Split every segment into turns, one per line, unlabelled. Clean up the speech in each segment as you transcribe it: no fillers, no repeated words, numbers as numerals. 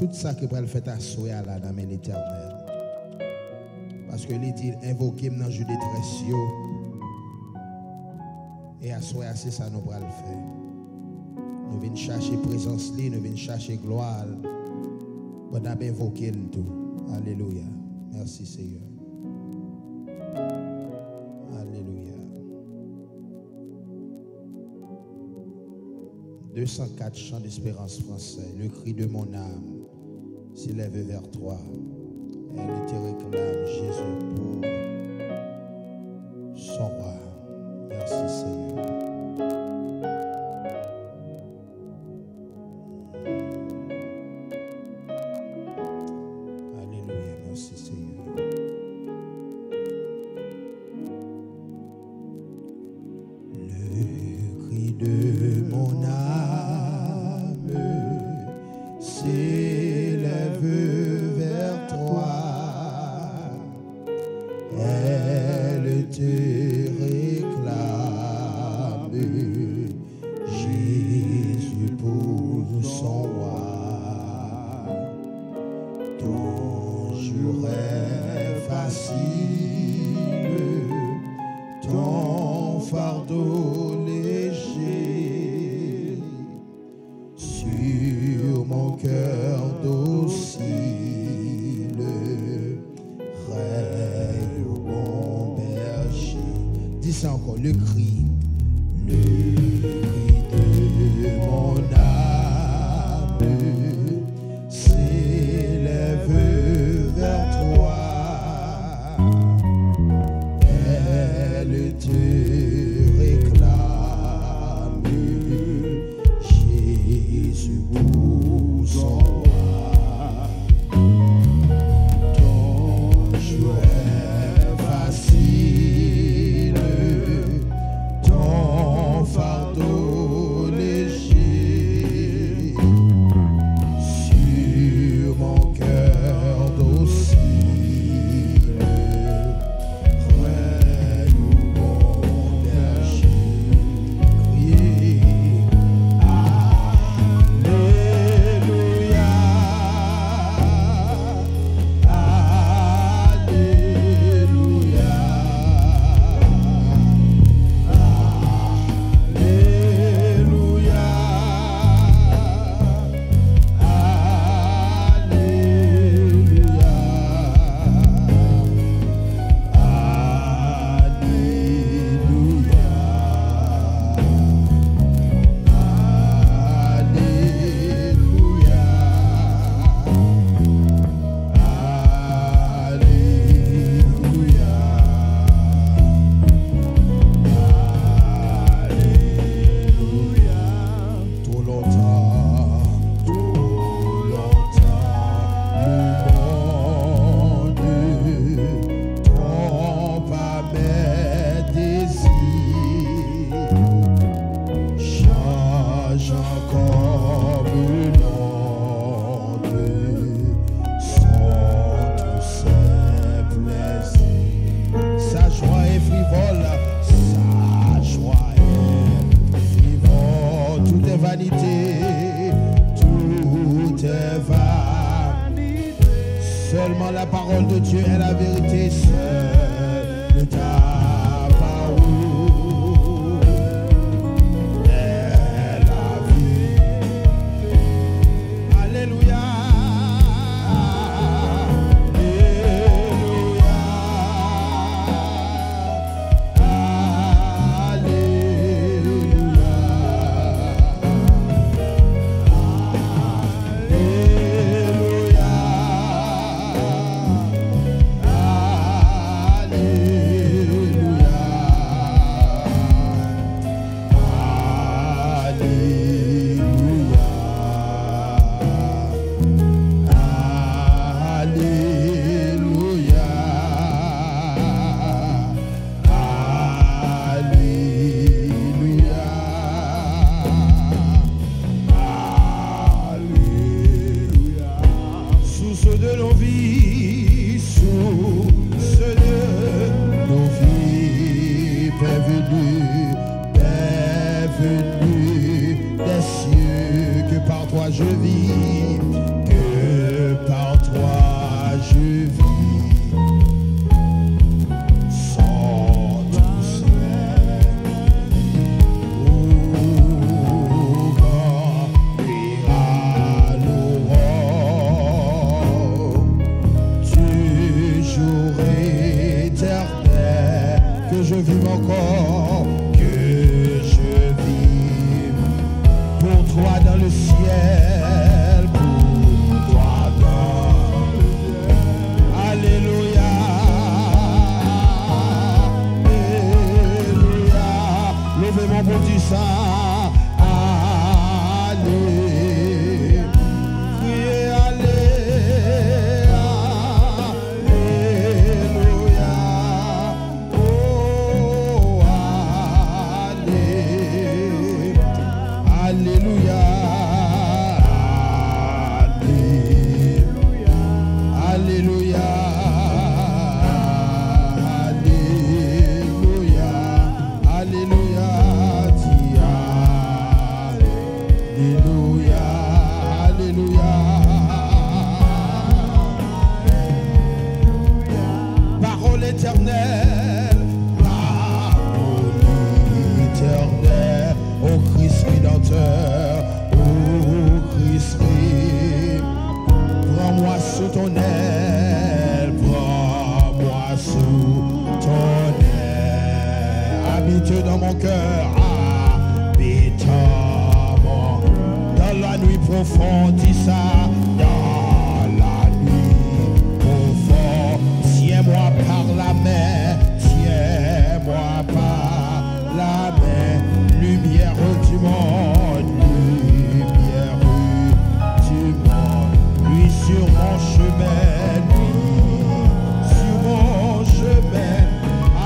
tout ça que va le faire assoyer là dans l'Éternel. Parce que il dit invoquer dans le jeu de détresse et assoyer c'est ça nous va le faire. Nous venons chercher présence, nous venons chercher gloire. Nous avons invoqué le tout. Alléluia. Merci Seigneur. Alléluia. 204 chants d'espérance français. Le cri de mon âme s'élève vers toi. Elle te réclame, Jésus, pour son roi. Merci Seigneur. Alléluia, merci Seigneur. Le cri de mon âme s'élève vers toi. Elle te réclame, Jésus pour son roi. Ton jour est facile, ton fardeau léger, sur mon cœur docile, règne au bon berger. Dis ça encore, le cri de mon âme s'élève vers toi. Elle te réclame, Jésus pour son roi. Ton jour est facile, ton fardeau léger, sur mon cœur docile, règne au bon berger. Criez Alléluia, Alléluia, Trop longtemps, le monde trompe à mes désirs, changeant comme l'onde, sont tous ses plaisirs. Sa joie est frivole, sa joie est frivole, tout est vanité, tout est vanité. Seulement la parole de Dieu est la vérité, seule ta parole est la vie. Alléluia. Alléluia. levez mon petit sang. Allez, criez allez, alléluia. Oh, allez, alléluia. Alléluia. Alléluia, dis alléluia, alléluia. Parole éternelle, ô Christ Rédempteur, ô Christ, prends-moi sous ton aile, prends-moi sous ton aile. Habite dans mon cœur, habite dans la nuit profonde, dis ça, dans la nuit profonde. Tiens-moi par la main, tiens-moi par la main, lumière du monde, lumière du monde, lui sur mon chemin, lui sur mon chemin.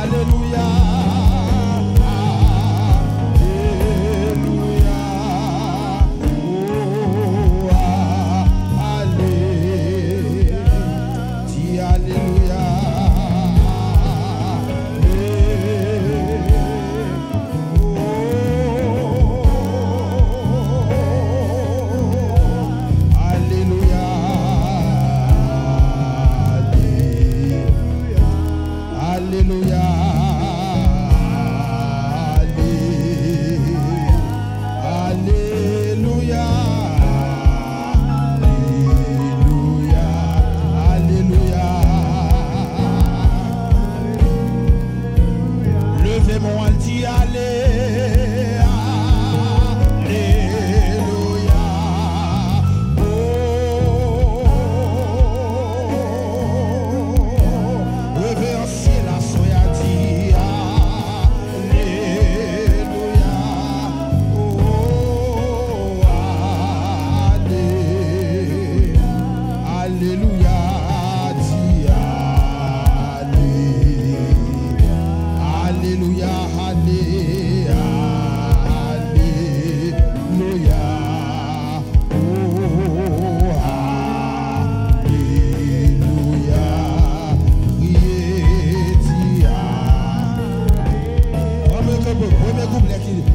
Alléluia.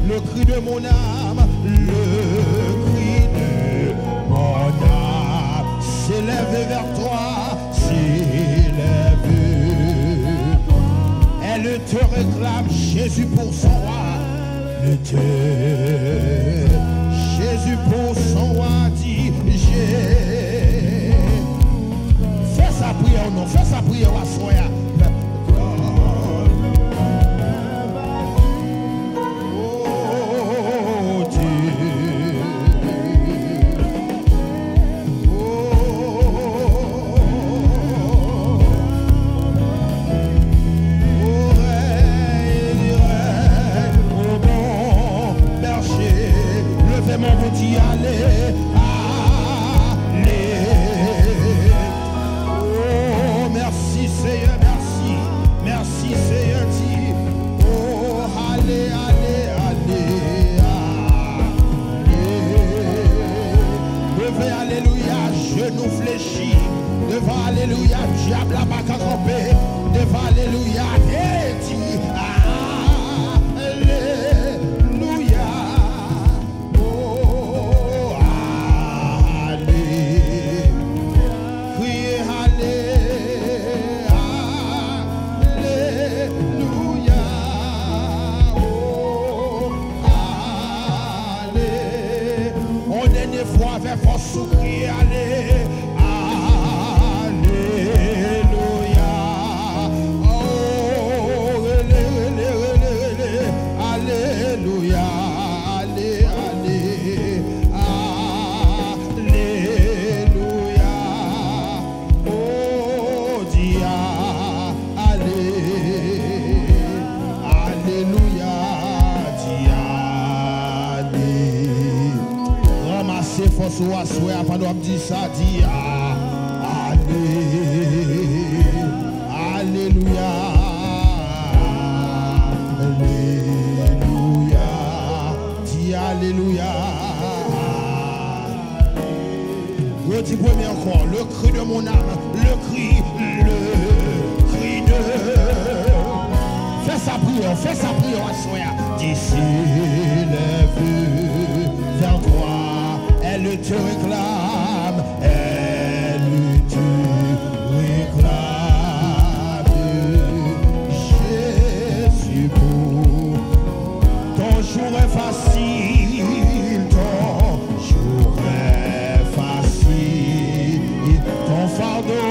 Le cri de mon âme, le cri de mon âme s'élève vers toi, s'élève. Elle te réclame, Jésus pour son roi. Jésus pour son roi dit, fais sa prière, non, fais sa prière à soi. Mon petit aller, oh merci Seigneur, merci, merci Seigneur, dit, oh allez, allez, allez, devant alléluia, genou fléchi, devant alléluia, diable à ma campé, devant alléluia, et dit, fois avec force sourire, allez, alléluia, oh, alléluia, allez, allez, alléluia, oh, dia, allez, alléluia, dia. force ou à souhait, à pas nous dire ça, dit Alléluia. Alléluia. Dis Alléluia. Redis premier encore, le cri de mon âme, le cri de. Fais sa prière à soya. D'ici les vues vers toi, elle te réclame, Jésus pour ton jour est facile, ton jour est facile, ton fardeau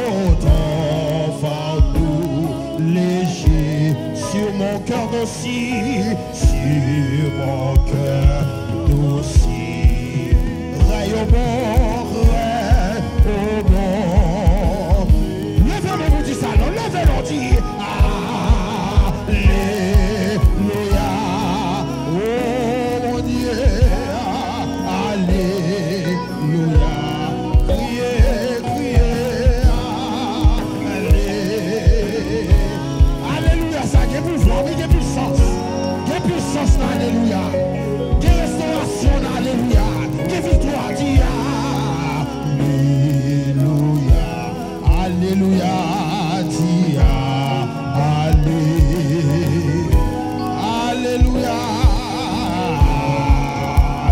léger sur mon cœur docile, sur mon cœur docile. Raille au bon, levez-le, vous dites ça, non, levez-le, dit Alléluia. Oh mon Dieu, Alléluia. Criez, Alléluia, ça, il y a pouvoir, il y a puissance. Il y a puissance, Alléluia. Il y a restauration, Alléluia. Il y a victoire, dit Alléluia. Alléluia, dis Alléluia.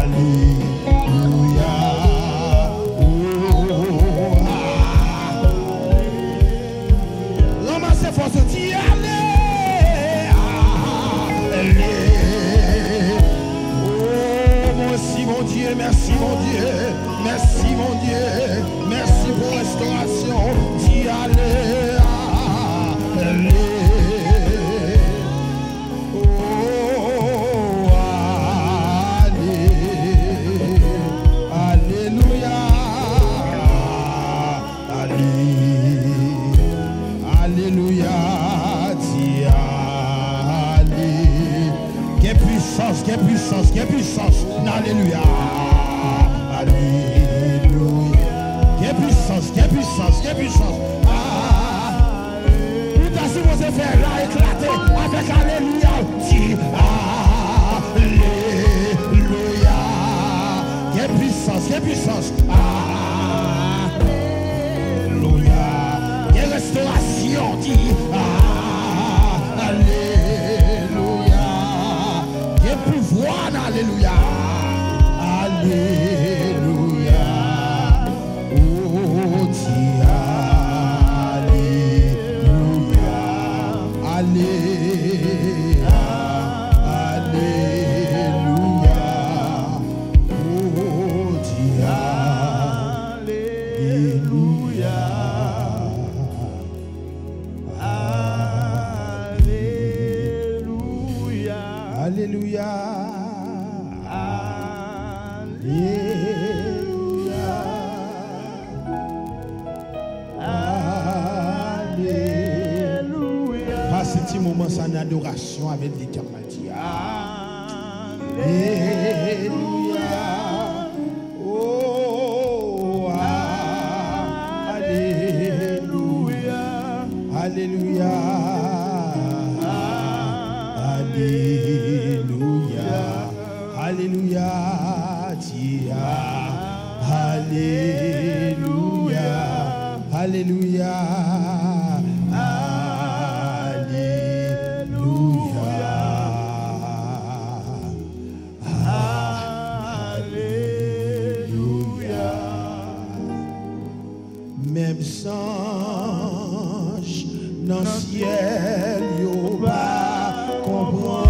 Alléluia. Ramassez force, dis merci mon Dieu, merci mon Dieu, merci mon Dieu, merci pour restauration. Dis Alléluia. Alléluia, dis quelle puissance, Alléluia. Alléluia. Quelle puissance. Tout à ce que vous faire là éclater avec Alléluia. Dis Alléluia. Quelle puissance. Alléluia. Quelle restauration, dis Alléluia. Quel pouvoir, Alléluia. Alléluia. Oh, dis Alléluia. Alléluia. Alléluia. Oh, dis Alléluia. Alléluia. Alléluia. Alléluia. Passez ce moment en adoration avec l'Éternel. Alléluia. Oh, Alléluia. Alléluia. Alléluia. Alléluia. Dis Alléluia. Alléluia. Alléluia. Même songe dans le ciel, yo pas comprendre.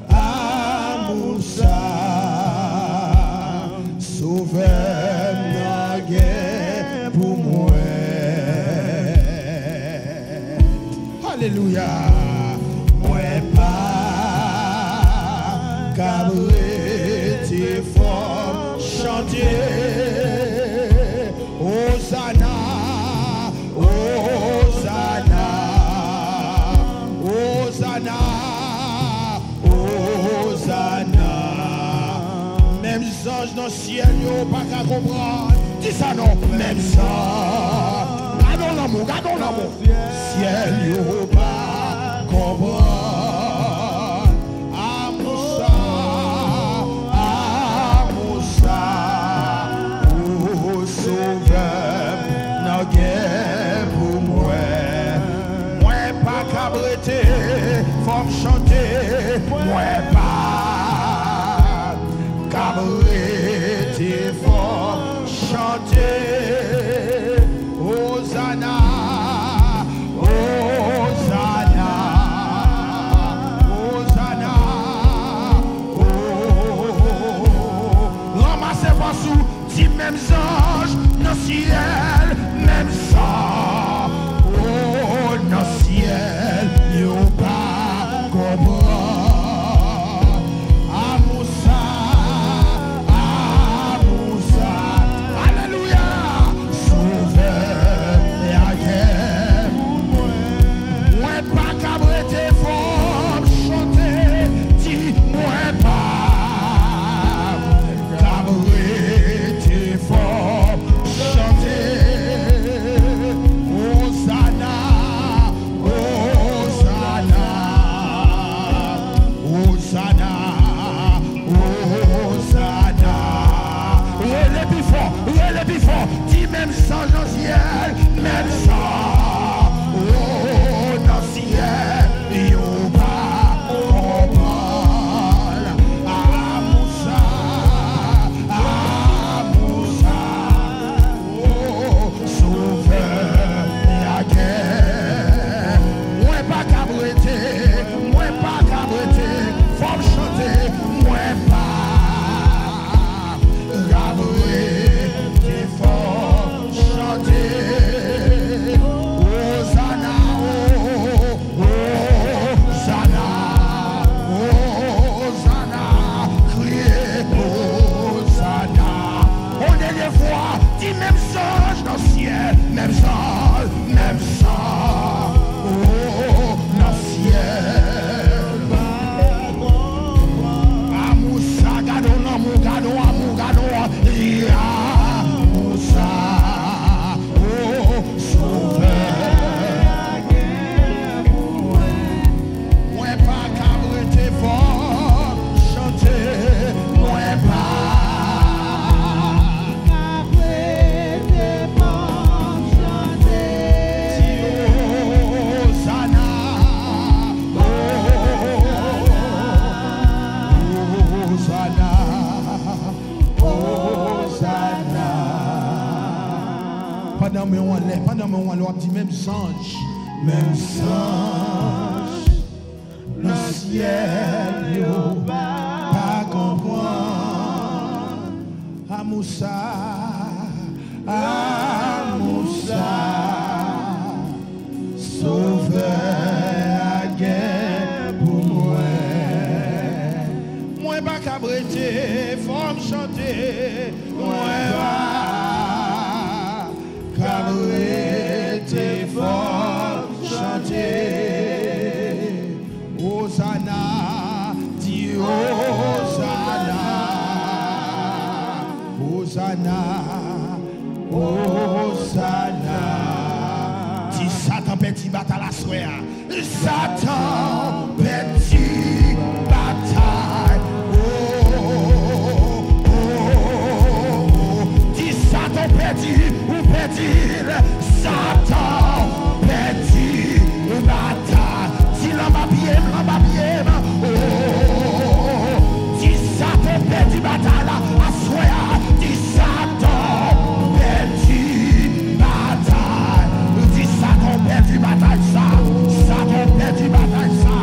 Amour ça, sauveur la guerre pour moi. Alléluia. Moi pas cabré fort chanter. Hosanna, Hosanna, Hosanna, Hosanna. anges dans le ciel, yo pas qu'à comprendre. Dis ça non, même ça. Gardons l'amour, gardons l'amour. Ciel, yo pas comprendre. Amoussa, oh sauveur, n'a guère pour moi. Moi pas cabreté, faut me chanter. Moi pas cabreté, faut chanter. Hosanna, Hosanna, Hosanna. Oh, ramassez-moi sous, dit même ange, dans le ciel, même ça. Oh, dans le ciel, yo pas comprendre. Amoussa, Amoussa, alléluia. Sauveur et ailleurs. Moi pas cabreté, faut chanter. Dis-moi pas cabreté, faut chanter. Hosanna, Hosanna, Hosanna, Hosanna. Relais plus fort, dis même ça dans le ciel, même ça. Oh, dans le ciel, yo pas comprendre. Amoussa, Amoussa, oh, sauveur la guerre. Moi pas cabreté, faut me chanter. Moi pas cabreté, faut chanter. Hosanna, oh, Hosanna, Hosanna, criez Hosanna. On est des fois, dis même ça dans le ciel, même ça, même ça. Oh, dans le ciel. Amoussa, gardons l'amour, gardons amour, gardons Amoussa, oh, sauveur. Moi pas cabreté, fort chanter. Moi pas cabreté, fort chanter. Hosanna, Hosanna, Hosanna. Pendant que on dit même songe, dans le ciel, yo pas comprendre. Amoussa, Amoussa, sauveur à guerre pour moi. Moi pas cabreté, faut me chanter. Moi pas cabreté, faut chanter. Hosanna, dis Hosanna, Hosanna, Hosanna. Dis Satan petit bataille à soir. Satan petit bataille. Dis Satan petit ou petit. Satan petit bataille. Dis l'ambabiem. Oh, dis Satan petit bataille à soir. Dis Satan petit bataille. Dis Satan petit bataille ça. Satan petit bataille ça.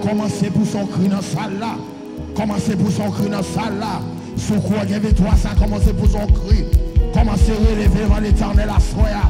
Commencez pour son cri dans la salle là. Commencez pour son cri dans la salle là. Sous quoi il y avait toi ça, commencez pour son cri. Commencez à relever devant l'éternel à soya.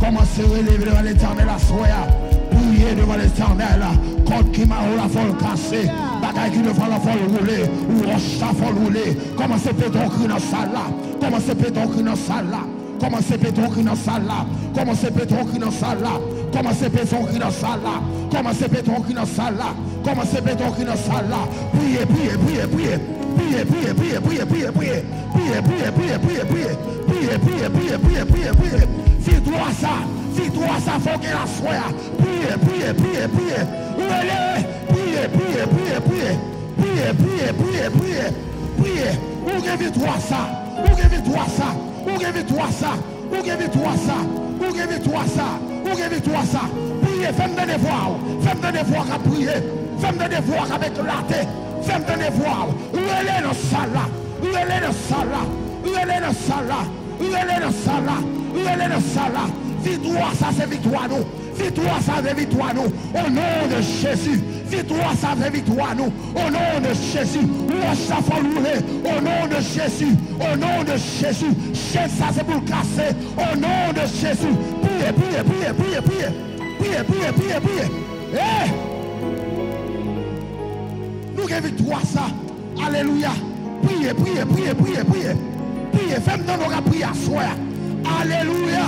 Commencez à relever devant l'éternel à soya. Priez devant l'éternel. Quand qui m'a la folle cassée. Bagaille qui ne va la folle rouler. Ou roche la folle rouler. Commencez à péter ton cri dans la salle là. Commencez à péter ton cri dans la salle là. Commencez à péter ton cri dans la salle là. Commencez à péter ton cri dans la salle là. Commencez à péter ton cri dans la salle là. Commencez à péter ton cri dans la salle là. Commencez à péter ton cri dans la salle là. Priez, priez, priez, priez. Priez, priez, priez, priez, priez, priez. Priez, priez, priez, priez, priez. Priez, priez, priez, priez, priez, priez. Fais-toi ça. Fais-toi ça, faut qu'il la soit. Priez, priez, priez, priez. Priez, priez, priez, priez, priez. Priez, priez, priez, priez. Priez. Où gavez-toi ça? Où gavez-toi ça? Où gavez-toi ça? Où gavez-toi ça? Où gavez-toi ça? Où gavez-toi ça? Priez, fais-moi des devoirs. Fais-moi des devoirs à prier. Fais-moi des devoirs avec la tête. Fais-moi des devoirs. Où est le salle là? Où est le salle là? Où est le salle là? Où est le salle là? Où est le salle là? Victoire, ça c'est victoire nous. Victoire, ça c'est victoire nous. Au nom de Jésus. Victoire, ça c'est victoire nous. Au nom de Jésus. Ça faut louer. Au nom de Jésus. Au nom de Jésus. Ça c'est pour casser. Au nom de Jésus. Priez, priez, priez, priez, priez. Priez, priez, priez, priez. Eh! Nous avons victoire ça. Alléluia. Priez, priez, priez, priez, priez. Priez, faites-nous nos prières à soi. Alléluia.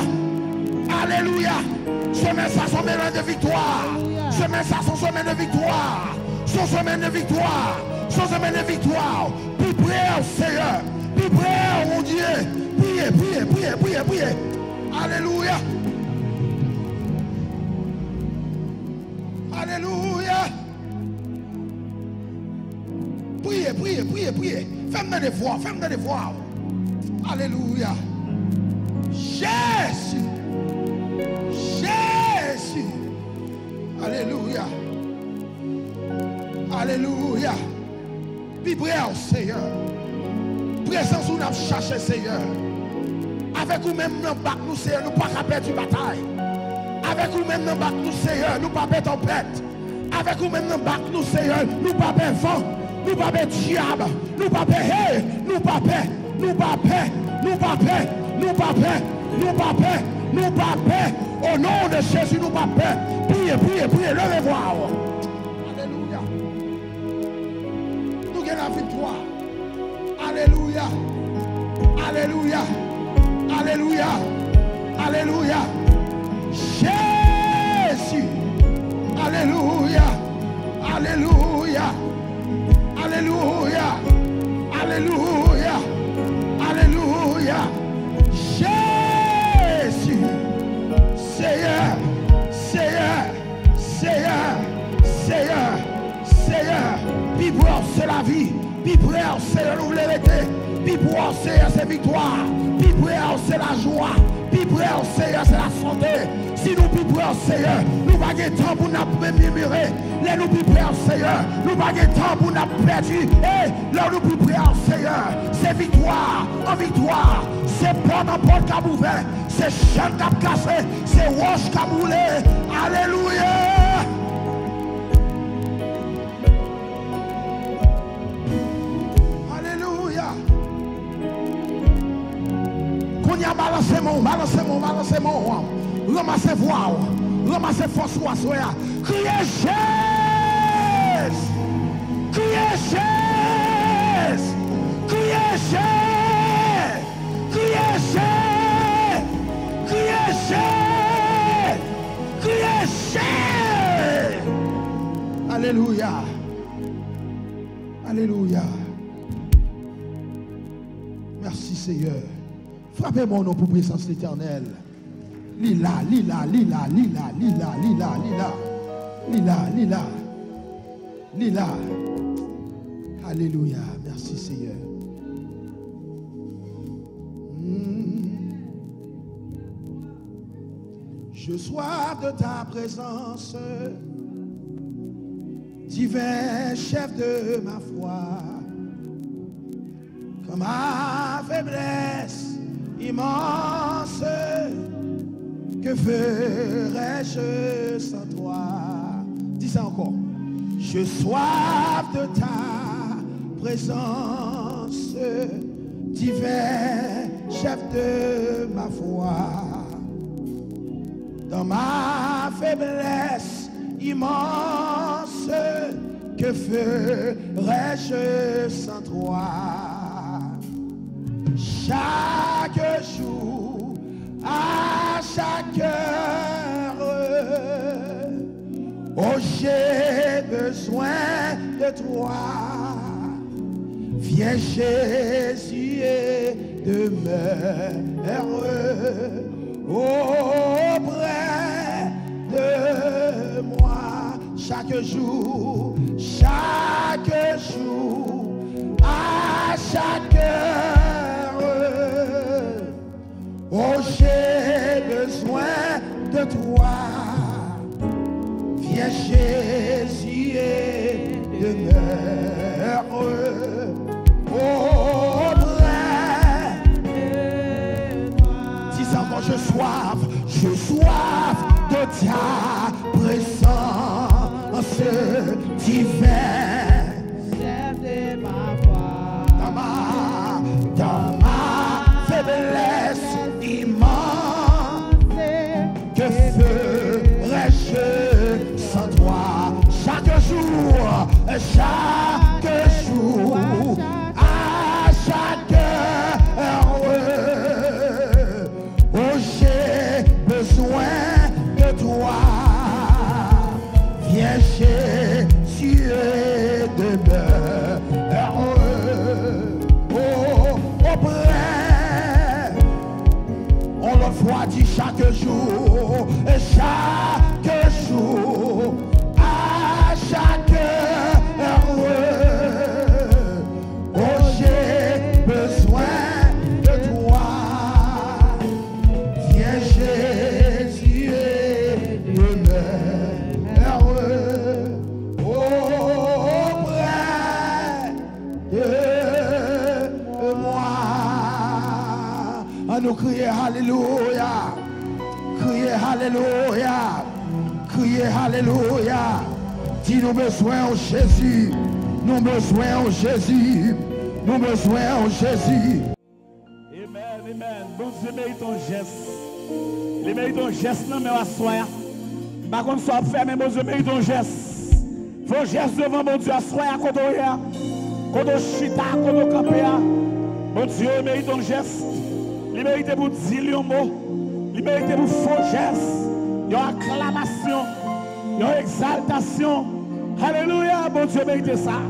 Alléluia. Semaine ça, son mélange de victoire. Semaine ça, son semaine de victoire. Son semaine de victoire. Son semaine de victoire. Puis priez au Seigneur. Puis priez au mon Dieu. Priez, priez, priez, priez, priez. Alléluia. Alléluia. Priez, priez, priez, priez. Faites-moi des voix, faites-moi des voix. Alléluia. Jésus. Jésus. Alléluia. Alléluia. Puis priez au Seigneur. Présence où nous avons cherché Seigneur. Avec vous-même, nous bac nous Seigneur, nous pas perdre une bataille. Avec vous-même, nous bac nous Seigneur, nous pas perdre tempête. Avec vous-même, nous bac nous Seigneur, nous pas perdre vent. Nous pas perdre diable. Nous pas perdre. Nous pas perdre. Nous pas perdre. Nous pas perdre. Nous pas perdre. Nous pas perdre. Nous pas perdre. Au nom de Jésus, nous pas perdre. Priez, priez, priez, levez-vous. Alléluia. Nous gagnons la victoire. Alléluia. Alléluia. Alléluia. Alléluia. Jésus. Alléluia. Alléluia. Alléluia. Alléluia. Alléluia. Jésus. Seigneur. Seigneur. Seigneur. Seigneur. Seigneur. Vivre, c'est la vie. Vivre, c'est la nouveauté. Vivre, c'est victoire. Vivre, c'est la joie. Vivre, Seigneur, c'est la santé. Si nous vivons, Seigneur, nous n'avons pas de temps pour nous murmurer. Là, nous vivons, Seigneur, nous n'avons pas de temps pour nous perdre. Et là, nous vivons, Seigneur, c'est victoire en victoire. C'est porte en porte qui a ouvert. C'est chaîne qui a cassé. C'est roche qui a brûlé. Alléluia. Balancez mon, ramassez voix, ramassez force ou assoya. Criez Jésus, criez Jésus, criez Jésus, criez Jésus, criez Jésus, criez Jésus. Alléluia, alléluia. Merci Seigneur. Frappez mon nom pour présence l'éternel. Lila, lila, lila, lila, lila, lila, lila, lila, lila, lila. Alléluia. Merci Seigneur. Je sois de ta présence, divin chef de ma foi, comme ma faiblesse immense, que ferais-je sans toi? Dis ça encore. Je soif de ta présence, divin chef de ma foi. Dans ma faiblesse immense, que ferais-je sans toi? Chaque jour, à chaque heure, oh, j'ai besoin de toi. Viens Jésus et demeure auprès de moi. Chaque jour, à chaque heure, oh, j'ai besoin de toi. Viens Jésus et demeure auprès de moi. Dis encore, je soif de ta présence divine.
Chef de ma foi.
Dans ma faiblesse immense, que ferais-je sans toi? Chaque jour, à chaque heure, oh, j'ai besoin de toi. Viens Jésus et demeure auprès. On le voit dit chaque jour, à chaque heure, oh, j'ai besoin de toi. Viens Jésus et demeure auprès de moi. À nous crier Alléluia, crier Alléluia, crier Alléluia. Dis nous besoin en Jésus, nous besoin en Jésus, nous besoin en Jésus.
Amen, amen. Bon Dieu mérite ton geste. Il mérite ton geste, non mais à soi. Par contre, soit fait, mais bon Dieu mérite ton geste. Faut geste devant bon Dieu à soi, quand on chita, quand on campé. Bon Dieu mérite ton geste. Il mérite pour dire un mot. Il mérite pour faux geste. Il y a acclamation. Il y a exaltation. Alléluia. Bon Dieu mérite ça.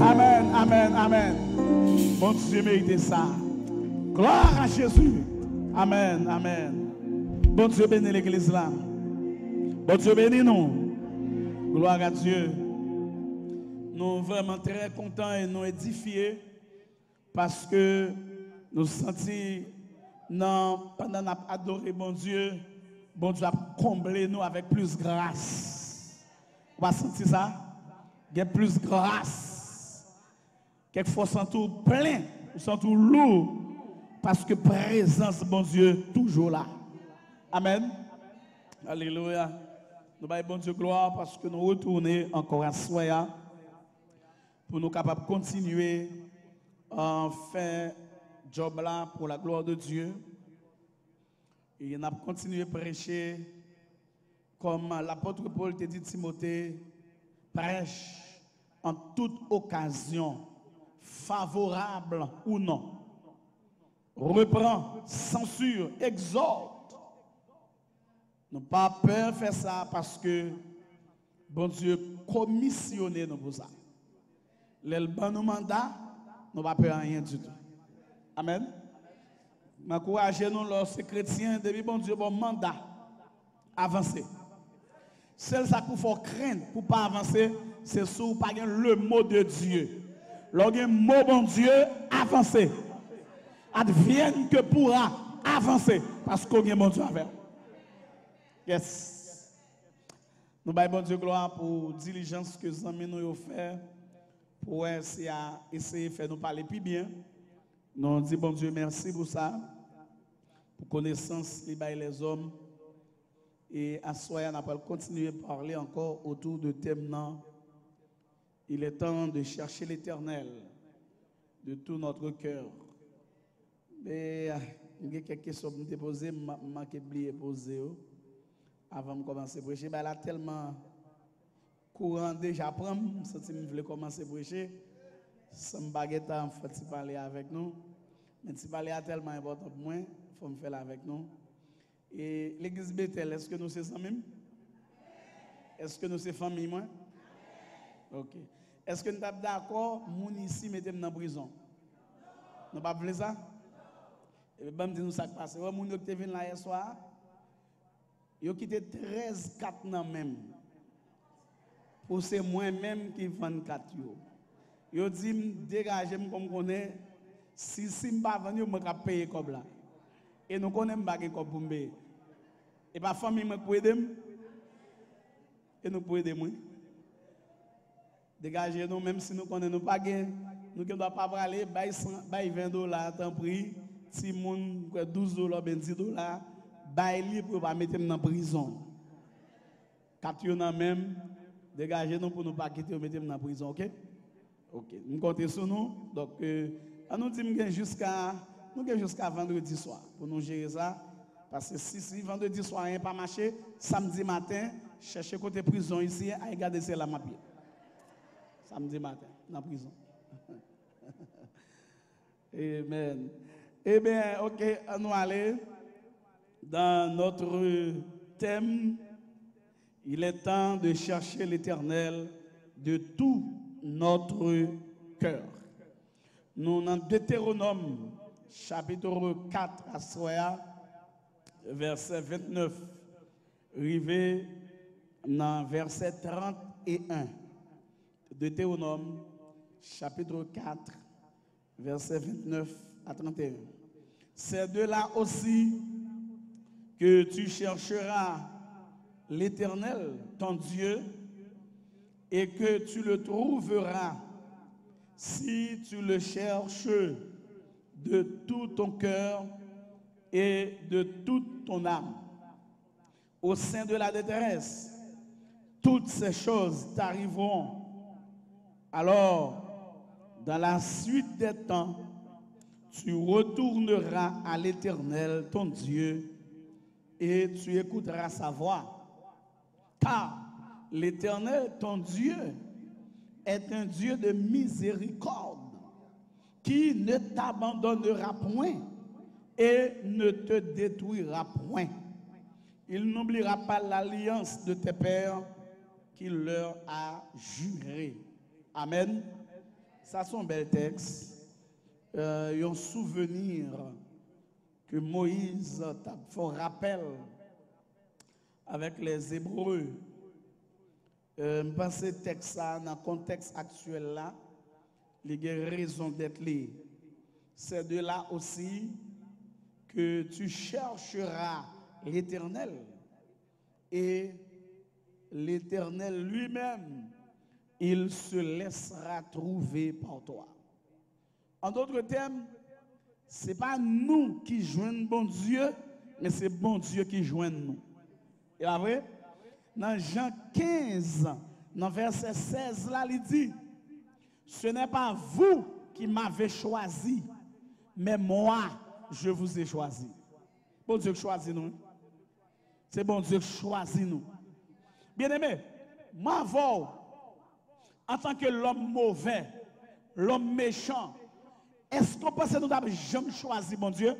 Amen, amen, amen. Bon Dieu mérite ça. Gloire à Jésus. Amen, amen. Bon Dieu bénit l'église là. Bon Dieu bénit nous. Gloire à Dieu. Nous sommes vraiment très contents et nous édifiés parce que nous sentons pendant qu'on a adoré bon Dieu a comblé nous avec plus grâce. Vous avez senti ça? Il y a plus grâce. Quelquefois, on sent tout plein, on sent tout lourd parce que présence bon Dieu toujours là. Amen. Alléluia. Nous baillons bon Dieu gloire parce que nous retournons encore à soi pour nous capables de continuer à faire job là pour la gloire de Dieu. Et nous avons continué à prêcher comme l'apôtre Paul te dit Timothée, prêche en toute occasion, favorable ou non. Reprend, censure, exhorte. Nous n'avons pas peur de faire ça parce que bon Dieu commissionné nous pour ça. Le bon mandat, nous n'avons pas peur de rien du tout. Amen. M'encourager nous lorsque chrétiens, depuis bon Dieu, bon mandat, avancer. Celle ça qu'il faut craindre pour ne pas avancer, c'est sous pas le mot de Dieu. Lorsque mot bon Dieu, avancer. Advienne que pourra avancer parce qu'on est bon Dieu avec. Yes. Nous baillons bon Dieu gloire pour diligence que nous avons fait pour essayer de faire nous parler plus bien. Nous disons bon Dieu merci pour ça, pour connaissance les hommes. Et à soi, on va continuer à parler encore autour de thèmes Il est temps de chercher l'Éternel de tout notre cœur. Mais il y a quelques questions que je poser, je oublié poser avant de commencer à prêcher. Ben là tellement courant déjà prendre, si je voulais commencer à prêcher, sans baguette en fait parler avec nous. Mais si parler est tellement important pour moi, il faut me faire avec nous. Et l'église Bethel, est-ce que nous sommes même? Est-ce que nous sommes famille moi? OK. Est-ce que nous sommes d'accord, moun ici mettez dans prison? Nous pas voulu ça? Et bien, je nous ça passe. Ouais, moun qui venu là hier soir, yo quitté 13 4 nan même. Pour c'est moi-même qui 24 yo. Yo dit dégager comme connaît si m'pa venu me ka payer comme là. Et nous connaissons pas comme pour me. Et pas famille me pour aider. Et nous pour aider moi. Dégager nous même si nous connaissons pas gain, nous ne doit pas aller bail $20 tant prix, si moun $12 ben $10, bail li pour pas mettre dans prison. Quatre yo nan même dégager nous pour nous pas quitter mettre dans prison, OK? OK. Nous comptons sur nous. Donc on nous dit jusqu'à vendredi soir pour nous gérer ça parce que si vendredi soir rien pas marché, samedi matin chercher côté prison ici à regarder c'est la mapie. Samedi matin dans la prison. Amen. Eh bien, OK, nous allons dans notre thème. Il est temps de chercher l'Éternel de tout notre cœur. Nous dans Deutéronome chapitre 4 à Soya, verset 29, arrivé dans verset 31. Deutéronome chapitre 4, verset 29 à 31. C'est de là aussi que tu chercheras l'Éternel, ton Dieu, et que tu le trouveras si tu le cherches de tout ton cœur et de toute ton âme. Au sein de la détresse, toutes ces choses t'arriveront. Alors, dans la suite des temps, tu retourneras à l'Éternel, ton Dieu, et tu écouteras sa voix. Car l'Éternel, ton Dieu, est un Dieu de miséricorde, qui ne t'abandonnera point et ne te détruira point. Il n'oubliera pas l'alliance de tes pères qu'il leur a juré. Amen. Ça, c'est un bel texte. Un souvenir que Moïse t'a fait rappel avec les Hébreux. Je pense que ce texte, dans le contexte actuel, là, il y a raison d'être là. C'est de là aussi que tu chercheras l'Éternel. Et l'Éternel lui-même, il se laissera trouver par toi. En d'autres termes, ce n'est pas nous qui joignons bon Dieu, mais c'est bon Dieu qui joint nous. Et vrai? Dans Jean 15, dans verset 16, là, il dit, ce n'est pas vous qui m'avez choisi, mais moi, je vous ai choisi. Bon Dieu qui choisit nous. C'est bon Dieu qui choisit nous. Bien aimé, moi, en tant que l'homme mauvais, l'homme méchant, est-ce qu'on pense que nous n'avons jamais choisi bon Dieu?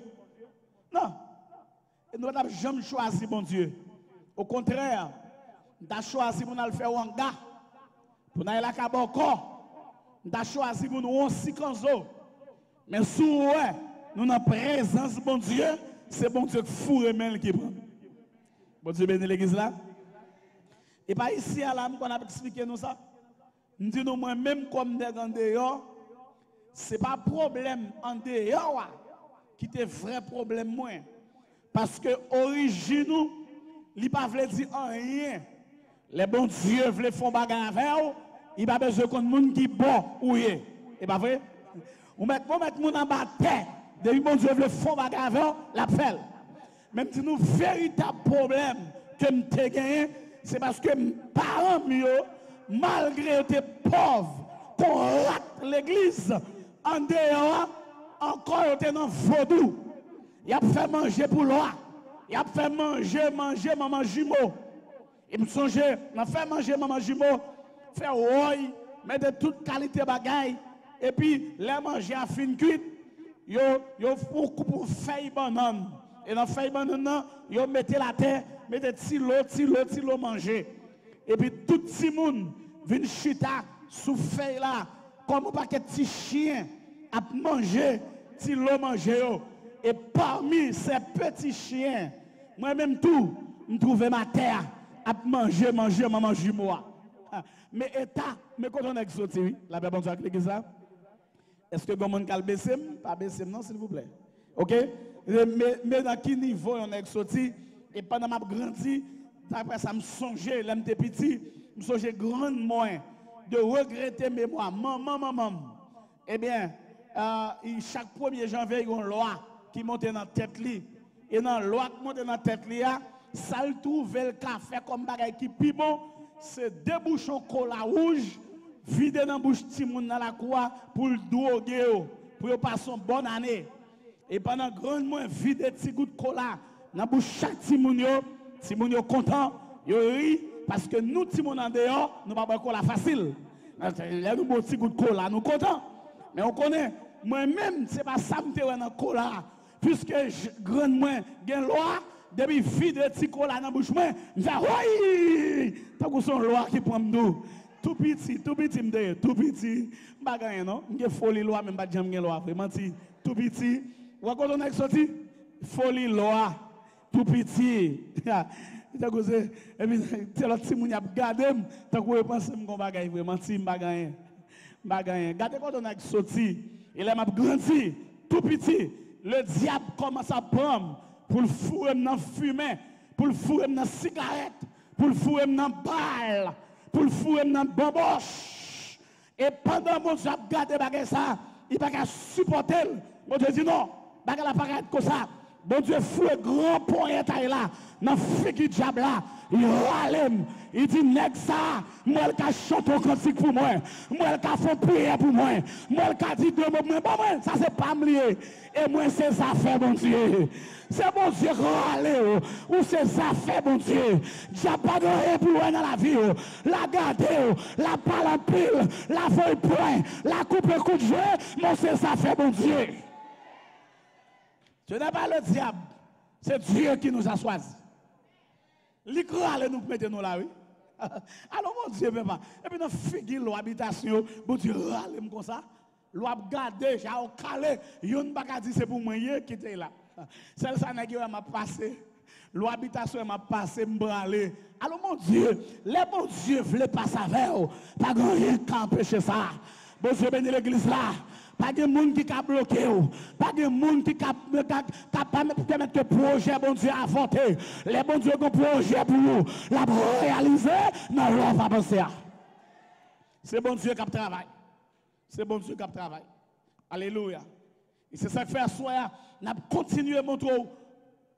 Non. Nous n'avons jamais choisi bon Dieu. Au contraire, nous avons choisi pour nous faire un gars, pour nous aller à Kaboko. Nous avons choisi pour nous aussi kanzo. Mais si nous sommes en présence de bon Dieu, c'est bon Dieu qui fourre même qui prend. Bon Dieu bénit l'église là. Et pas ici à l'âme qu'on a expliqué nous ça. Nous disons moi-même comme des gens dehors, ce n'est pas problème en dehors qui est vrai problème moins. Parce que origine nous, il ne pas dire rien. Les bons dieux veulent faire bagarre avec vous, il n'y a pas besoin de monde qui est bon ou est. Et pas vrai? Vous mettez monde en bas de terre, les bons dieux veulent faire bagarre avec vous, l'appel. Même si nous véritable problème que nous avons gagné, c'est parce que mes parents, malgré tes pauvres, qu'on rate l'église, en dehors, encore il était dans vaudou. Il a fait manger pour l'oie. Il a fait manger maman jumeau. Il me songeait, il a fait manger maman jumeau, faire roi, mettre toute qualité bagaille. Et puis, les manger à fin cuite, yo pour feuille banane. Et dans feuille banane, yo mettez la terre, mettez tilo manger. Et puis, tout le monde vient chuter sous feuille là, comme un paquet de petits chiens à manger, tilo manger. Et parmi ces petits chiens, moi-même tout, je trouve ma terre à manger, maman jumeau. Mais état, mais quand on est sorti, la paix bonne avec l'église là, est-ce que vous avez baissé? Pas baissé, non, s'il vous plaît. Ok? Mais dans quel niveau on est sorti? Et pendant ma grandi, après ça me songeait, là, j'étais petit, me songeait grandement de regretter mémoire. Maman. Eh bien, chaque 1er janvier, il y a une loi qui monte dans la tête. Et dans la loi qui monte dans la tête, ça le trouve le café comme bagaille qui est bon, c'est 2 bouchons cola rouge vidé dans la bouche de moun dans la cour pour le droguer, pour passer une bonne année. Et pendant grand mois, vide petit goût de cola dans la bouche chaque petit moun yo content, yo ri parce que nous petit moun en dehors, nous pas boire cola facile. Là nous boire petit goût de cola, nous content. Mais on connaît moi-même c'est pas ça me dans cola puisque grand mois gain loi depuis vide petit cola dans la bouche moi, je dis oui, tant que son loi qui prend nous. Tout petit, m'de, tout petit, bagaille non, m'ge folie loi même pas jamais loi, vraiment tout petit. Ou quand on est sorti, folie loi, tout petit. Et puis c'est l'autre petit moun y a regardé, tant que pense mon bagaille vraiment bagaille. Regardez quand on est sorti, il a grandi, tout petit, le diable commence à prendre pour le fourrer dans fumée, pour le fourrer dans cigarette, pour le fourrer dans balle. Pour le fouer dans le bamboche. Et pendant que je regarde ça, il ne peut pas supporter. Bon Dieu dit non, il ne peut pas être comme ça. Bon Dieu fouet grand point là, dans le fiki diable là, il râle. Il dit, nèg ça, moi le cas chante un cantique pour moi, moi le cas fait prière pour moi, moi le cas dit 2 mots, bon moi, ça c'est pas me et moi c'est ça fait bon Dieu. C'est bon Dieu râler, ou c'est ça fait bon Dieu. J'ai pas de rien pour dans la vie, la garder, la parle en pile, la feuille point, la coupe coup de jeu, moi c'est ça fait bon Dieu. Ce n'est pas le diable, c'est Dieu qui nous a choisis. L'icrale nous mettez nous là, oui. Alors mon Dieu, papa. Et puis, dans figure l'habitation, bon Dieu, râle comme ça. L'on garder, j'ai calé, yon pas dit c'est pour moi qui était là. Celle ça n'a m'a passé. L'habitation m'a passé, m'bralé. Alors mon Dieu, les bon Dieu voulaient passer avec vous. Pas grand rien qui empêche ça. Bon Dieu béni l'église là. Pas de monde qui a bloqué, pas de monde qui a permettre que projet bon Dieu avorter. Les bon Dieu ont projet pour vous, la réaliser, non, on va penser. C'est bon Dieu qui travaille. C'est bon Dieu qui travaille. Alléluia. Et c'est ça que fait à soi, on a continué à montrer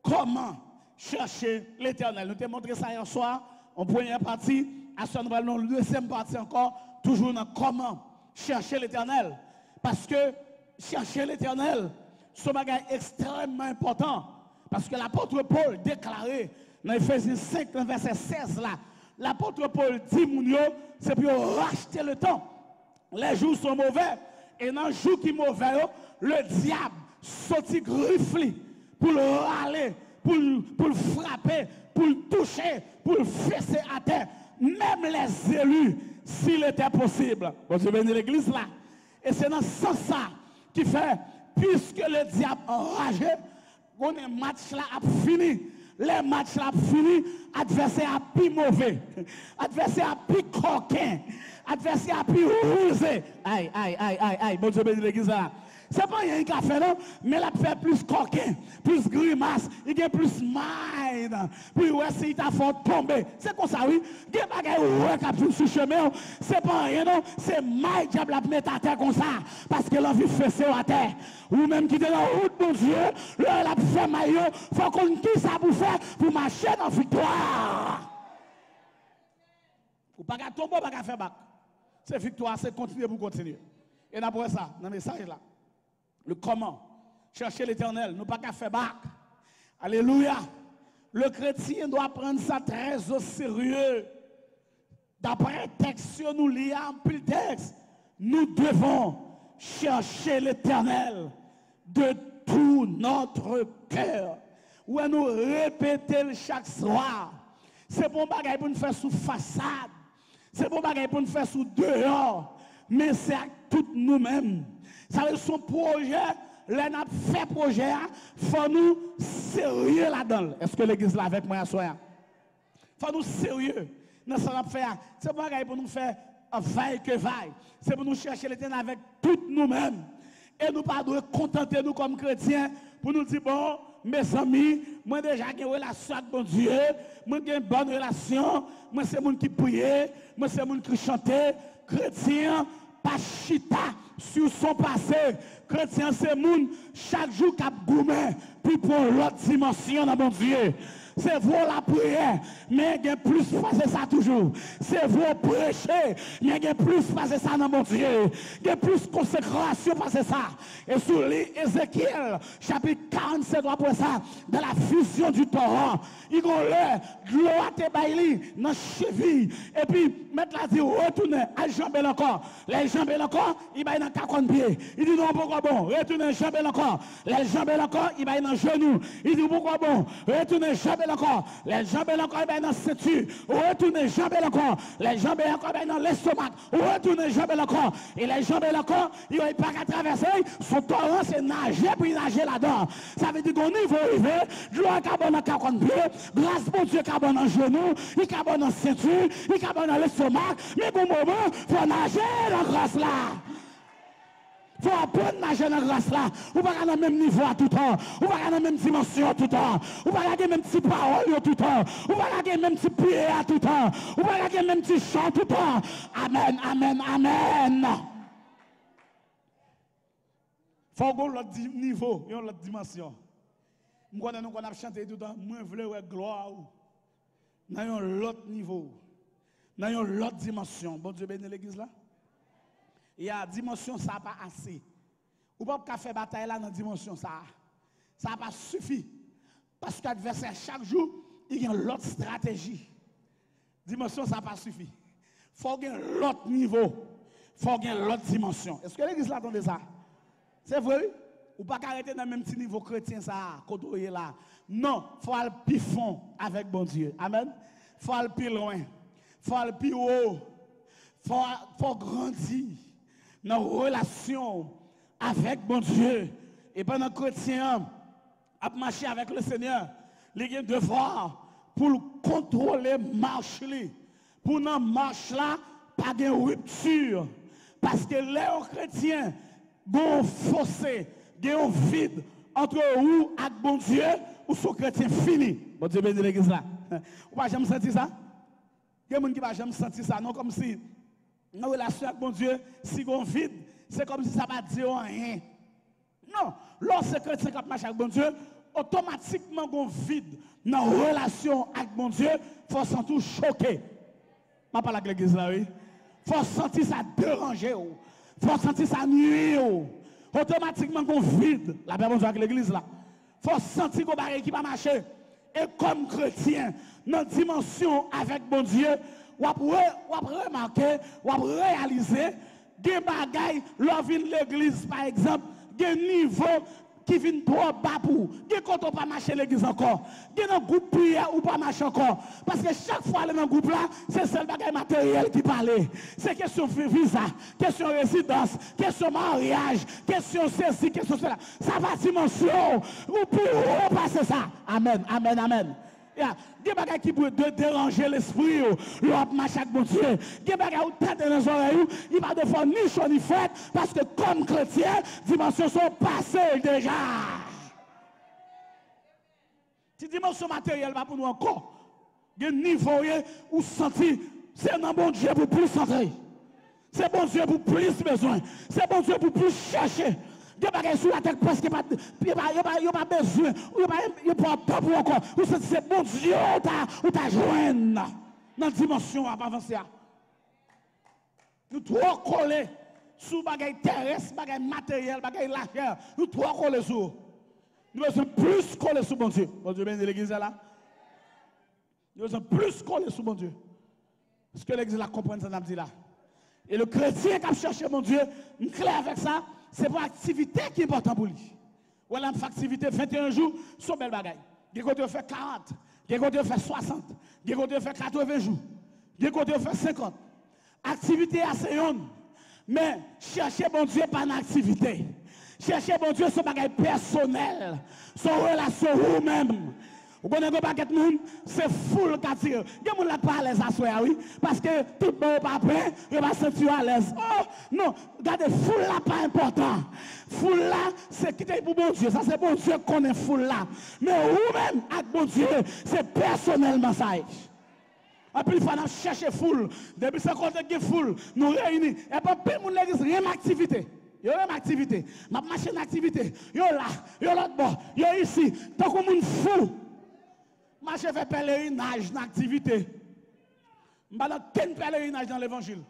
comment chercher l'éternel. Nous t'ai montré ça hier soir, en première partie, à ce moment-là, dans la deuxième partie encore, toujours dans comment chercher l'éternel. Parce que chercher l'éternel, c'est un bagage extrêmement important. Parce que l'apôtre Paul déclarait dans Ephésiens 5, verset 16 là, l'apôtre Paul dit, c'est pour racheter le temps. Les jours sont mauvais. Et dans les jours qui sont mauvais, le diable sortit griffli pour le râler, pour le frapper, pour le toucher, pour le fesser à terre. Même les élus, s'il était possible. Bon, je viens de l'église là. Et c'est dans ce sens-là qui fait, puisque le diable enragé, on est match là a fini. Les matchs là fini, adversaire a plus mauvais, adversaire a plus coquin, adversaire a plus rusé. Aïe, bon Dieu béni l'église là. C'est pas rien qu'il a fait non, mais il a fait plus coquin, plus grimace, il a plus mind. Puis ouais, si il t'a fait tomber. C'est comme ça, oui. Il y a des bagages qui a pris sur le chemin. C'est pas rien non, c'est my diable à mettre à terre comme ça. Parce que l'envie fait ça à terre. Ou même qui est dans la route, mon Dieu, là, il a fait maillot. Il faut qu'on qui ça pour faire pour marcher dans la victoire. Ou pas tomber, pas faire bac. C'est victoire, c'est continuer pour continuer. Et après ça, dans le message là, le comment, chercher l'éternel, nous pas qu'à faire bac. Alléluia. Le chrétien doit prendre ça très au sérieux. D'après le texte, si nous lisons plus le texte, nous devons chercher l'éternel de tout notre cœur. Ou à nous répéter chaque soir. C'est bon bagage pour nous faire sous façade. C'est bon bagage pour nous faire sous dehors. Mais c'est à tout nous-mêmes. Ça veut dire son projet, là, n'a fait projet, il faut nous sérieux là-dedans. Est-ce que l'église là avec moi à soi? Il faut nous sérieux. Dans ce qu'on fait, c'est bon bagage pour nous faire vaille que vaille. C'est pour nous chercher l'éternel avec tout nous-mêmes. Et nous pas de contenter nous comme chrétiens pour nous dire, bon, mes amis, moi déjà j'ai une relation avec mon Dieu, moi j'ai une bonne relation, moi c'est mon qui prie, moi c'est mon qui chante, chrétien, pas chita sur son passé, chrétien c'est mon chaque jour qui a gourmet, puis pour l'autre dimension dans mon Dieu. C'est vous la prière, mais il y a plus passer ça toujours. C'est vous prêcher, mais il y a plus passer ça dans mon Dieu. Il y a plus consécration passer ça. Et sur Ézéchiel, chapitre 47, après ça, dans la fusion du torrent, il y a gloire te baili dans la cheville. Et puis, mettre la dit, retournez à jambes encore. Les jambes encore, il va dans 40 pieds. Il dit non, pourquoi bon? Retournez les jambes encore. Les jambes encore, il va dans le genou. Il dit pourquoi bon? Retournez les jambes encore. Les jambes encore, il va dans la ceinture. Retournez les jambes encore. Les jambes encore, il va dans l'estomac. Retournez les jambes encore. Et les jambes encore, il va pas qu'à traverser. Son torrent, c'est nager, puis nager là-dedans. Ça veut dire qu'on y va arriver. Gloire carbone dans 40 pieds. Grâce pour Dieu carbone dans le genou. Il carbone dans la ceinture. Il carbone dans l'estomac. Mais pour le moment, il faut nager dans la grâce là. Il faut apprendre à nager dans la grâce là. Ou pas dans le même niveau à tout temps. Ou pas dans la même dimension tout temps. Ou pas dans les mêmes petites paroles tout temps. Ou pas dans les mêmes petits pieds à tout temps. Ou pas dans les mêmes petits chants tout temps. Amen, amen, amen. Il faut qu'on l'autre niveau et l'autre dimension. Nous avons chanté tout le temps. Moi, je veux gloire. Dans l'autre niveau. Dans l'autre dimension. Bon Dieu bénit l'église là. Il y a dimension, ça n'a pas assez. Ou pas qu'à faire bataille là dans la dimension, ça n'a pas suffi. Parce que l'adversaire, chaque jour, il y a l'autre stratégie. Dimension, ça n'a pas suffi. Il faut qu'il y ait l'autre niveau. Il faut qu'il y ait l'autre dimension. Est-ce que l'église là attendait ça? C'est vrai? Ou pas qu'arrêter dans le même petit niveau chrétien, ça, côté là. Non, il faut aller plus fond avec bon Dieu. Amen. Il faut aller plus loin. Il faut aller plus haut. Il faut grandir dans la relation avec bon Dieu. Et pendant que le chrétien a marché avec le Seigneur, il a un devoir pour contrôler marche. Pour dans marche là, pas de rupture. Parce que les chrétiens ont fossé, ont vide entre vous et bon Dieu, ou son chrétien fini. Bon Dieu bénit l'église là. Vous n'avez jamais senti ça? Il y a des gens qui n'ont jamais senti ça. Non, comme si dans la relation avec mon Dieu, si on vide, c'est comme si ça ne va dire rien. Non, lorsque chrétien qui marche avec mon Dieu, automatiquement on vide dans la relation avec mon Dieu, il faut sentir choqué. Je ne parle pas de l'église là, oui. Il faut sentir ça déranger. Il faut sentir ça nuire. Automatiquement on vide. La paix avec l'église là. Il faut sentir qu'on va qui va marcher. Et comme chrétien, dans la dimension avec mon Dieu, ou remarquer, ou réaliser, des bagailles, l'on vient de l'église par exemple, des niveaux qui viennent trop bas pour, des quand on pas marcher l'église encore, des dans groupe prière ou pas marcher encore. Parce que chaque fois dans le groupe là, c'est seul bagaille matériel qui parle. C'est question visa, question résidence, question mariage, question ceci, question cela. Ça va dimension, ou pour passer ça. Amen, amen, amen. Des bagages qui peuvent déranger l'esprit, l'autre marche avec mon Dieu. Des bagages qui tête dans les oreilles, il va devoir ni chaud ni fête, parce que comme chrétien, dimensions sont passées déjà. Si dimension matérielle va pour nous encore, des niveaux où sentir, c'est un bon Dieu pour plus centrer. C'est bon Dieu pour plus besoin. C'est bon Dieu pour plus chercher. Des bagages sur la tête parce qu'il n'y a pas besoin, il n'y a pas temps pour encore. Ou c'est bon Dieu ou t'as joint dans la dimension à avancer. Nous trop collés sous bagaille terrestre, bagaille matériel, bagaille la chair. Nous trop collés sur. Nous sommes plus collés sur bon Dieu. Bon Dieu, béni l'église là. Nous sommes plus collés sur bon Dieu. Parce que l'église là comprend ça, dit là. Et le chrétien qui a cherché mon Dieu, clair avec ça, c'est pour l'activité qui est importante pour lui. Voilà, une activité 21 jours, c'est belle bagaille. Il y a côté fait 40, il y a côté fait 60, il y a côté fait 80 jours, il y a côté fait 50. Activité assez longue. Mais chercher mon Dieu pas une activité. Chercher mon Dieu son bagage personnel, son relation vous-même. Vous connaissez pas que monde, c'est full qui tire. Il y a des gens qui pas à l'aise à soi, oui. Parce que tout le monde pas prêt, il va se sentir à l'aise. Oh, non, regardez, full là, pas important. Full là, c'est quitter pour bon Dieu. Ça, c'est bon Dieu qu'on est full là. Mais vous-même, avec bon Dieu, c'est personnellement ça. Et puis, il faut chercher full. Depuis ce côté qui est full, nous réunissons. Et puis, tout le monde l'église, rien d'activité. Il y a une activité. Ma machine d'activité. Il y a là, il y a l'autre bord, il y a ici. Tant qu'on est fou. Ma chef fait pèlerinage dans l'activité. Je ne vais pas pèlerinage dans l'évangile.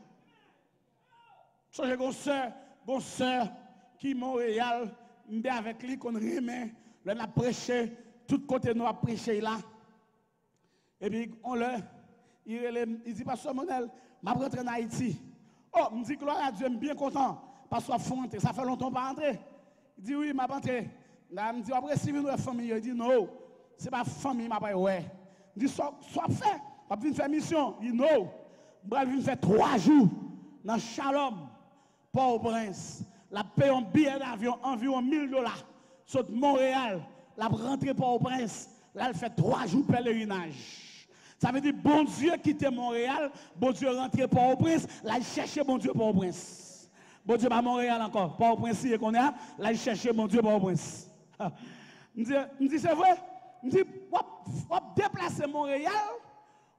J'ai une soeur qui est Montréal, je suis avec lui, qu'on remet, on a prêché, tout côté nous a prêché là. Et puis, il dit, Pasteur Monel, je vais rentrer en Haïti. Oh, je me dis, gloire à Dieu, je suis bien content, parce que ça fait longtemps pas rentrer. Il dit, oui, je vais rentrer. Je me dis, après, si vous avez famille, il dit, non. Ce n'est pas famille, ma pas ouais. Il dit, soit fait, on va faire mission. Il dit, non. On va faire 3 jours dans Shalom, Port-au-Prince. La paye un billet d'avion environ $1000. Saute Montréal, la rentrée Port-au-Prince. Là, elle fait 3 jours pèlerinage. Ça veut dire, bon Dieu quitte Montréal, bon Dieu rentre Port-au-Prince, là, il cherche bon Dieu Port-au-Prince. Bon Dieu, pas Montréal encore. Port-au-Prince, il qu'on est là, il cherche bon Dieu Port-au-Prince. Je dis, c'est vrai? Je dis, on déplacer Montréal,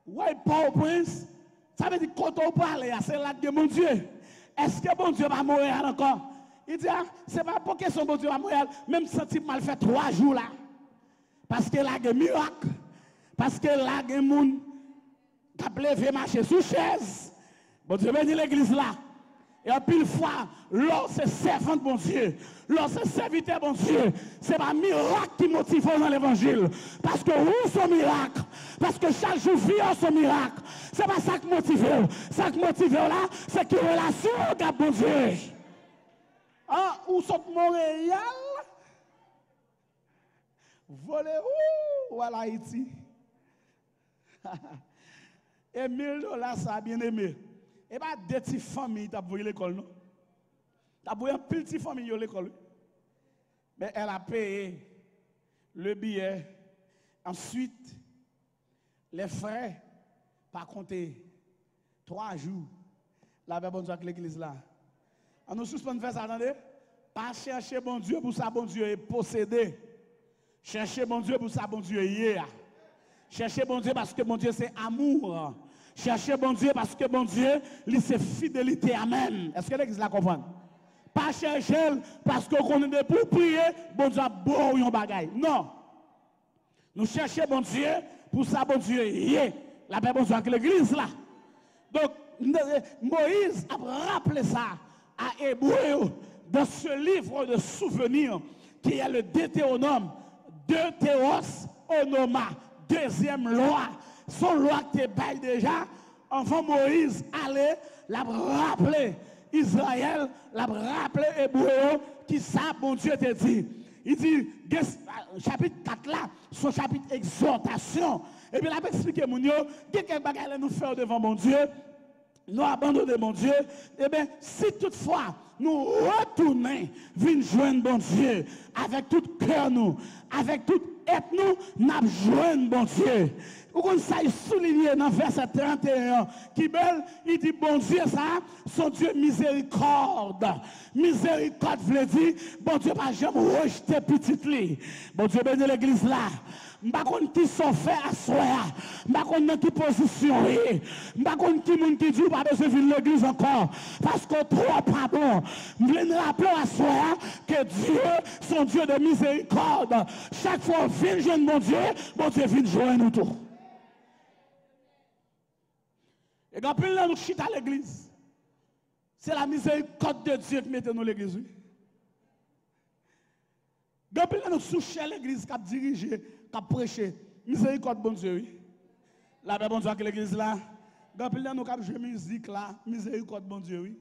ouais, Port-au-Prince, ça veut dire quand on parle, c'est là de mon Dieu. Est-ce que bon Dieu va Montréal encore? Il dit, c'est pas pour question bon Dieu va Montréal, même si mal fait 3 jours là. Parce que là, il y a des miracles. Parce que là, il y a des gens qui ont levé marcher sous chaise. Bon Dieu bénit l'église là. Et en pile fois, lorsque c'est servant de bon Dieu, lorsque c'est serviteur bon Dieu, c'est pas miracle qui motive dans l'évangile. Parce que où sont miracles? Parce que chaque jour vit son miracle. C'est pas ça qui motive. Ça qui motive là, c'est qu'il y a une relation avec bon Dieu. Ah, où sont Montréal? Volez où? Ou à Haïti? Et $1000, ça a bien aimé. Et pas des petites familles qui ont voulu l'école, non? Tu as voulu une petite famille à l'école. Mais elle a payé le billet. Ensuite, les frais, par compter 3 jours, la bonne Dieu avec l'église là. On nous suspend de faire ça, attendez? Pas chercher bon Dieu pour ça, bon Dieu est possédé. Chercher bon Dieu pour ça, bon Dieu est hier. Chercher bon Dieu parce que bon Dieu c'est amour. Chercher bon Dieu parce que bon Dieu, c'est fidélité. Amen. Est-ce que l'église la comprend? Pas chercher parce qu'on est pour prier, bon Dieu a beau yon bagaille. Non. Nous cherchons bon Dieu pour ça, bon Dieu est la paix bon Dieu avec l'église là. Donc, Moïse a rappelé ça à Hébreu dans ce livre de souvenirs qui est le Deutéronome, Deutéros Onoma, deuxième loi. Son loi qui est déjà, enfant Moïse allait la rappeler Israël, la rappeler Hébreu, qui ça, bon Dieu te dit. Il dit, chapitre 4 là, son chapitre exhortation. Et puis, il a expliqué, mon Dieu, quelques bagages nous faire devant mon Dieu, nous abandonner mon Dieu. Eh bien, si toutefois, nous retournons, venons joindre bon Dieu, avec tout cœur nous, avec tout être nous, nous joignons bon Dieu. Vous connaissez ça souligné dans verset 31 qui belle, il dit bon Dieu ça, son Dieu miséricorde. Miséricorde veut dire bon Dieu pas jamais rejeter petite li. Bon Dieu bénit l'église là. M'pa konn qui sont fait à soi. M'pa konn dans qui position est. M'pa konn qui moun qui dit pas besoin venir l'église encore parce que trop pardon. M'vle rappeler à soi que Dieu son Dieu de miséricorde. Chaque fois vient joindre bon Dieu vient joindre nous tout. Et quand nous chita à l'église, C'est la miséricorde de Dieu qui mette dans l'église. Depuis que nous souchons l'église qui a dirigé, qui a prêché, miséricorde bon Dieu. La paix bon Dieu avec l'église là. Depuis que nous avons joué musique là, miséricorde bon Dieu.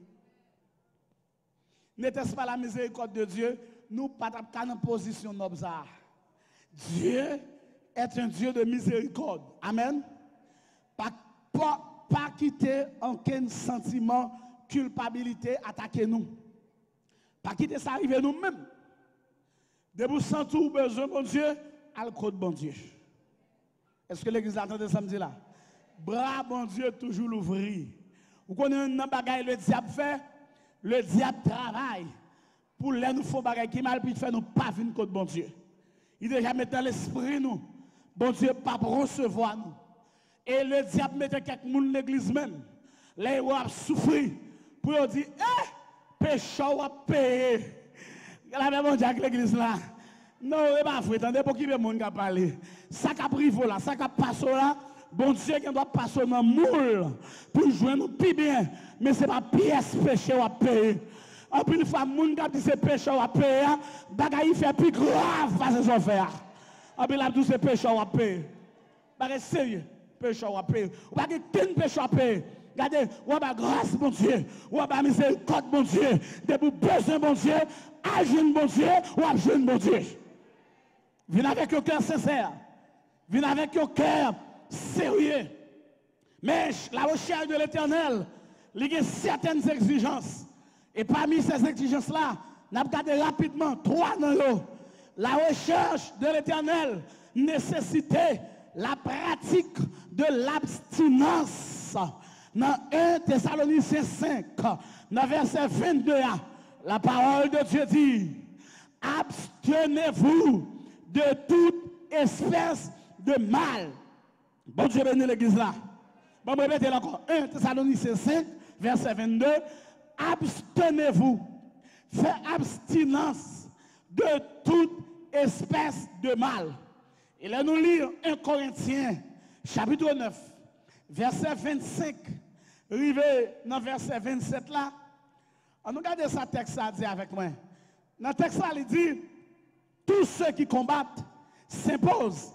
N'était-ce pas la miséricorde de Dieu? Nous ne sommes pas en position de Dieu est un Dieu de miséricorde. Amen. Pas quitter aucun sentiment, culpabilité, attaquer nous. Pas quitter ça arriver nous-mêmes. De vous sentir besoin, bon Dieu, à le code, bon Dieu. Est-ce que l'église attend de samedi là? Bras, bon Dieu, toujours l'ouvrir. Vous connaissez un bagage le diable fait? Le diable travaille pour les nous faire bagage qui mal, puis faire nous pas venir contre bon Dieu. Il déjà mis dans l'esprit nous. Bon Dieu, pas recevoir nous. Et le diable mettait quelques gens dans l'église même. Là, ils ont souffert pour dire, péché à payer. La même bon Dieu avec l'église là. Non, c'est pas vrai. Attendez pour qui le monde qui a parlé. Ça qui a pris là, ça qui a passé là. Bon Dieu qui doit passer dans le moule pour jouer nous plus bien. Mais ce n'est pas pièce péché à payer. En plus, une fois, les gens qui disent péché à payer, il fait plus grave face à son frère. En plus, il dit c'est péché à payer. Bagay sérieux, péché à payer. Ou pas qu'un péché à payer. Regardez, ou pas grâce, mon Dieu. Ou pas miséricorde, mon Dieu. De vous besoin, mon Dieu. Agir, mon Dieu. Ou agir, mon Dieu. Viens avec un cœur sincère. Viens avec un cœur sérieux. Mais la recherche de l'éternel, il y a certaines exigences. Et parmi ces exigences-là, nous avons regardé rapidement 3 dans l'eau. La recherche de l'éternel nécessitait la pratique de l'abstinence. Dans 1 Thessaloniciens 5, dans verset 22, la parole de Dieu dit, abstenez-vous de toute espèce de mal. Bon Dieu bénit l'église là. Bon, répétez encore. 1 Thessaloniciens 5, verset 22. Abstenez-vous. Faites abstinence de toute espèce de mal. Et là, nous lisons 1 Corinthiens, chapitre 9, verset 25. Arrivé dans verset 27 là. On regarde ce texte à dire avec moi. Dans le texte là, il dit, tous ceux qui combattent s'imposent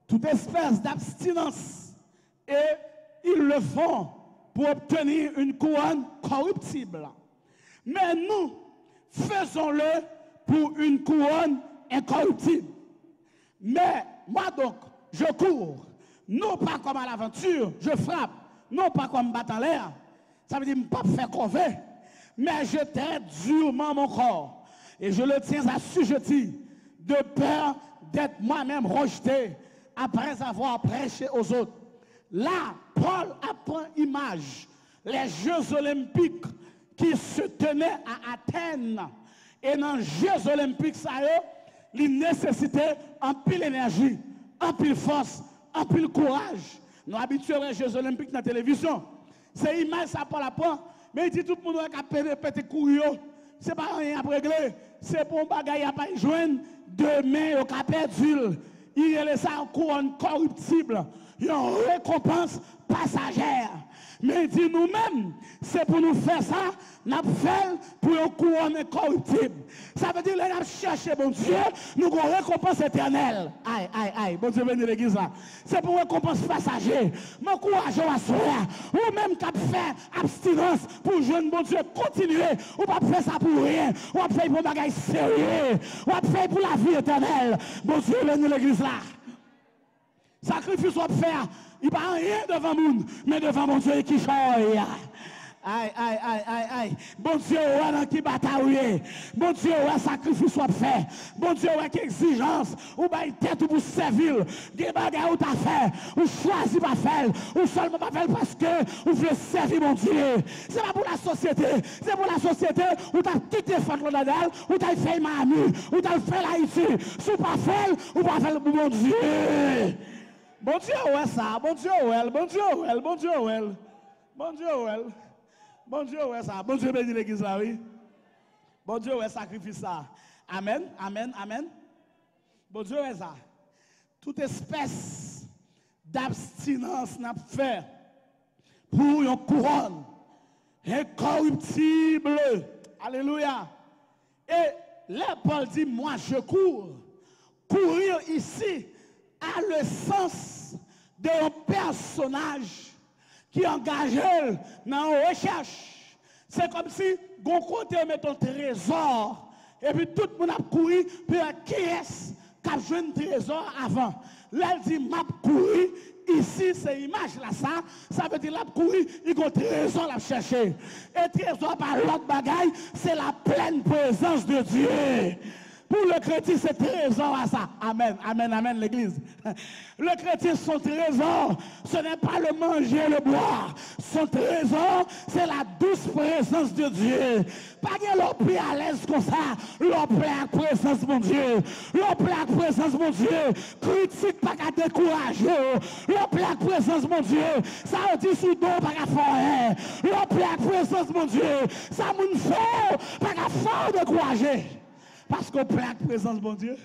toute espèce d'abstinence et ils le font pour obtenir une couronne corruptible. Mais nous, faisons-le pour une couronne incorruptible. Mais moi donc, je cours, non pas comme à l'aventure, je frappe, non pas comme battre en l'air. Ça veut dire ne pas faire crever, mais je traite durement mon corps et je le tiens assujetti de peur d'être moi-même rejeté après avoir prêché aux autres. Là, Paul apprend image les Jeux olympiques qui se tenaient à Athènes. Et dans les Jeux olympiques, ça il nécessitait un pile énergie, un pile force, un pile courage. Nous habituons les Jeux olympiques dans la télévision. C'est image, ça Paul apprend. Mais il dit tout le monde qui a pété couillon. Ce n'est pas rien à régler. C'est pour un bagage à pas joindre. Demain, au cap perdu. Il est ça en couronne corruptible. Une récompense passagère. Mais il dit nous-mêmes, c'est pour nous faire ça, nous faisons pour une couronne incorruptible. Ça veut dire que nous avons cherché, bon Dieu, nous avons une récompense éternelle. Aïe, aïe, aïe, bon Dieu, venez l'église là. C'est pour une récompense passagère. Mon courage à soi. Ou même qui fait abstinence pour jeune bon Dieu, continuer. Ou pas faire ça pour rien. Ou pas faire pour un bagage sérieux. Ou pas faire pour la vie éternelle. Bon Dieu, venez l'église là. Sacrifice à faire. Il n'y a pas rien devant le monde, mais devant mon Dieu qui choye. Aïe, aïe, aïe, aïe, aïe. Bon Dieu, ouais, qui bataille. Bon Dieu, ouais, sacrifice soit fait. Bon Dieu, ouais, qui exigence. Ou bien, tête pour servir. Des bagages ou t'as fait. Ou choisi pas faire. Ou seulement pas faire parce que vous voulez servir mon Dieu. C'est pas pour la société. C'est pour la société où t'as quitté Fort Lauderdale, où t'as fait Miami, où t'as fait l'Haïti. Si pas fait, ou pas faire pour mon Dieu. Bon Dieu, ouais, ça. Bon Dieu, ouais. Bon Dieu, ouais. Bon Dieu, ouais. Bon Dieu, ouais. Bon Dieu, ouais, ça. Bon Dieu, bénit l'église là, oui. Bon Dieu, ouais, sacrifice ça. Amen, amen, amen. Bon Dieu, ouais, ça. Toute espèce d'abstinence n'a fait pour une couronne incorruptible. Alléluia. Et là, Paul dit, moi je cours. Courir ici a le sens d'un personnage qui engage dans la recherche. C'est comme si, on côté met un trésor, et puis tout le monde a couru, puis qui est-ce qui a joué un trésor avant? Là, il dit, m'a couru. Ici, c'est image là, ça veut dire, la courir, il y a un trésor à chercher. Et trésor par l'autre bagaille, c'est la pleine présence de Dieu. Pour le chrétien, c'est trésor à ça. Amen, amen, amen, l'église. Le chrétien, son trésor, ce n'est pas le manger et le boire. Son trésor, c'est la douce présence de Dieu. Pas que l'on plus à l'aise comme ça. L'on plein à présence, mon Dieu. L'on plein à présence, mon Dieu. Critique, pas qu'à décourager. L'on plein à présence, mon Dieu. Ça veut dire sous dos, pas qu'à faire. L'on plein à présence, mon Dieu. Ça moun fait, pas qu'à faire décourager. Parce qu'on plein avec présence de mon Dieu.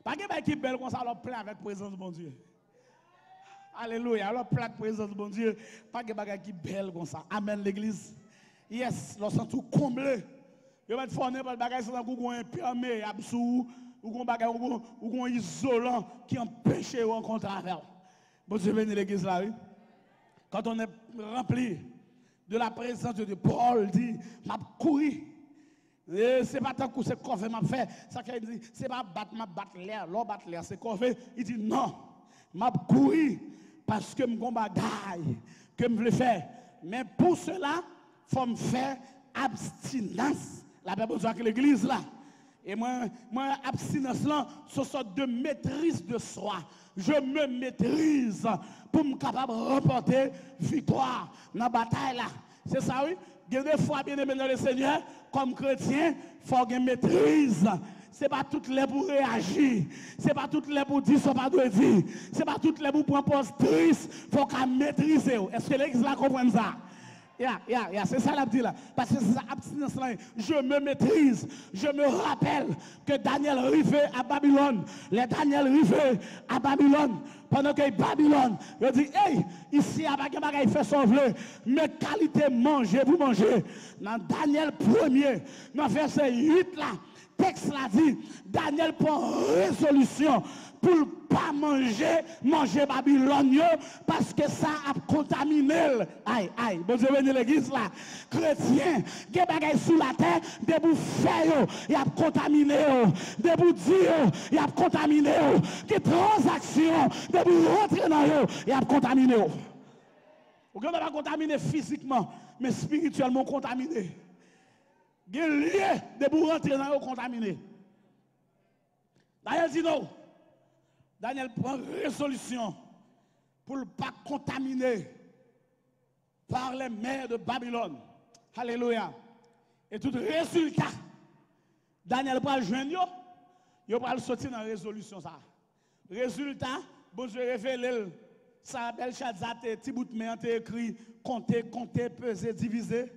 Pas que qui belle comme ça, on plein avec présence de mon Dieu. Alléluia. Alors plein avec présence de mon Dieu. Pas que qui belle comme ça. Amen l'église. Yes, lorsqu'on tout comblé. Il va être fourni par le bagage sans qu'on un permis absous ou qu'on bagage ou qu'on isolant qui empêche de rencontrer avec. Bon Dieu bénit l'église là. Oui? Quand on est rempli de la présence de Dieu, Paul dit, m'a couru. C'est pas tant que c'est corvée m'a fait. Ça qu'il dit, c'est pas battre l'air, l'eau battre l'air, c'est corvée. Il dit non, m'a couru parce que mon bagaille que me voulais faire. Mais pour cela, faut me faire abstinence. La Bible dit que l'église là. Et moi abstinence là, ce sorte de maîtrise de soi. Je me maîtrise pour me capable de remporter victoire dans la bataille là. C'est ça oui? Il y a des fois, bien aimé dans le Seigneur, comme chrétien, il faut avoir une maîtrise. Ce n'est pas toutes les pour réagir. Ce n'est pas toutes les pour dire ce qu'on pas doit dire. Ce n'est pas toutes les pour prendre poste triste. Il faut qu'on maîtrise. Est-ce que l'église là comprend ça? C'est ça la dit là. Parce que c'est ça, abstinence là. Je me maîtrise. Je me rappelle que Daniel arrivait à Babylone. Les Daniel arrivait à Babylone. Pendant que Babylone, il dit, hey, ici, il fait son vœu. Mais qualité manger, vous mangez. Dans Daniel 1er, dans verset 8 là, texte là dit, Daniel prend résolution pour ne pas manger Babylone, parce que ça a contaminé. Aïe, bon Dieu béni l'église là. Chrétien, qui bagaille sous la terre, debout faire, il a contaminé. Debout dire, il a contaminé. Qui transaction, debout rentrer dans eux, il a contaminé. Vous ne pas contaminé physiquement, mais spirituellement contaminé. Il y a lieu debout rentrer dans eux contaminé. Daniel dit non. Daniel prend résolution pour ne pas contaminer par les mers de Babylone. Alléluia. Et tout résultat, Daniel va joindre, il va sortir dans la résolution. Ça. Résultat, bon Dieu révèle, ça Belshazzar, petit bout de main, écrit, compter, peser, diviser.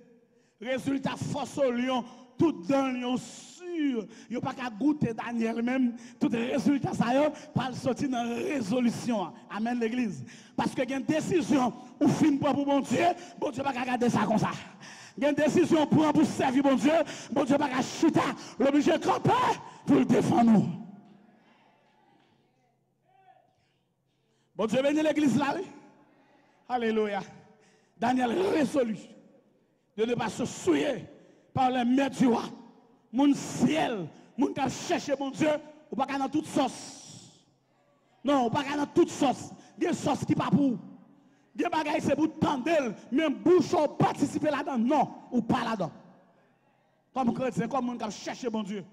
Résultat, force au lion, tout dans le lion sûr. Il n'y a pas qu'à goûter Daniel même. Tout résultat, ça y est, pas sortir dans la résolution. Amen l'église. Parce que il y a une décision, ou fin pour bon Dieu pas qu'à garder ça comme ça. Il y a une décision pour servir bon Dieu pas qu'à chuter. L'obligé de camper pour le défendre nous. Bon Dieu bénit l'église là, oui. Alléluia. Daniel résolu de ne pas se souiller par les maîtres du roi. Mon ciel, mon qui cherche mon Dieu, ou pas dans toute sauce. Non, ou pas dans toute sauce. Il y a une sauce qui pas pour. Il y a des bagages c'est pour tendre, même bouche ou participer là-dedans. Non, ou pas là-dedans. Comme chrétien, comme mon qui cherche mon Dieu.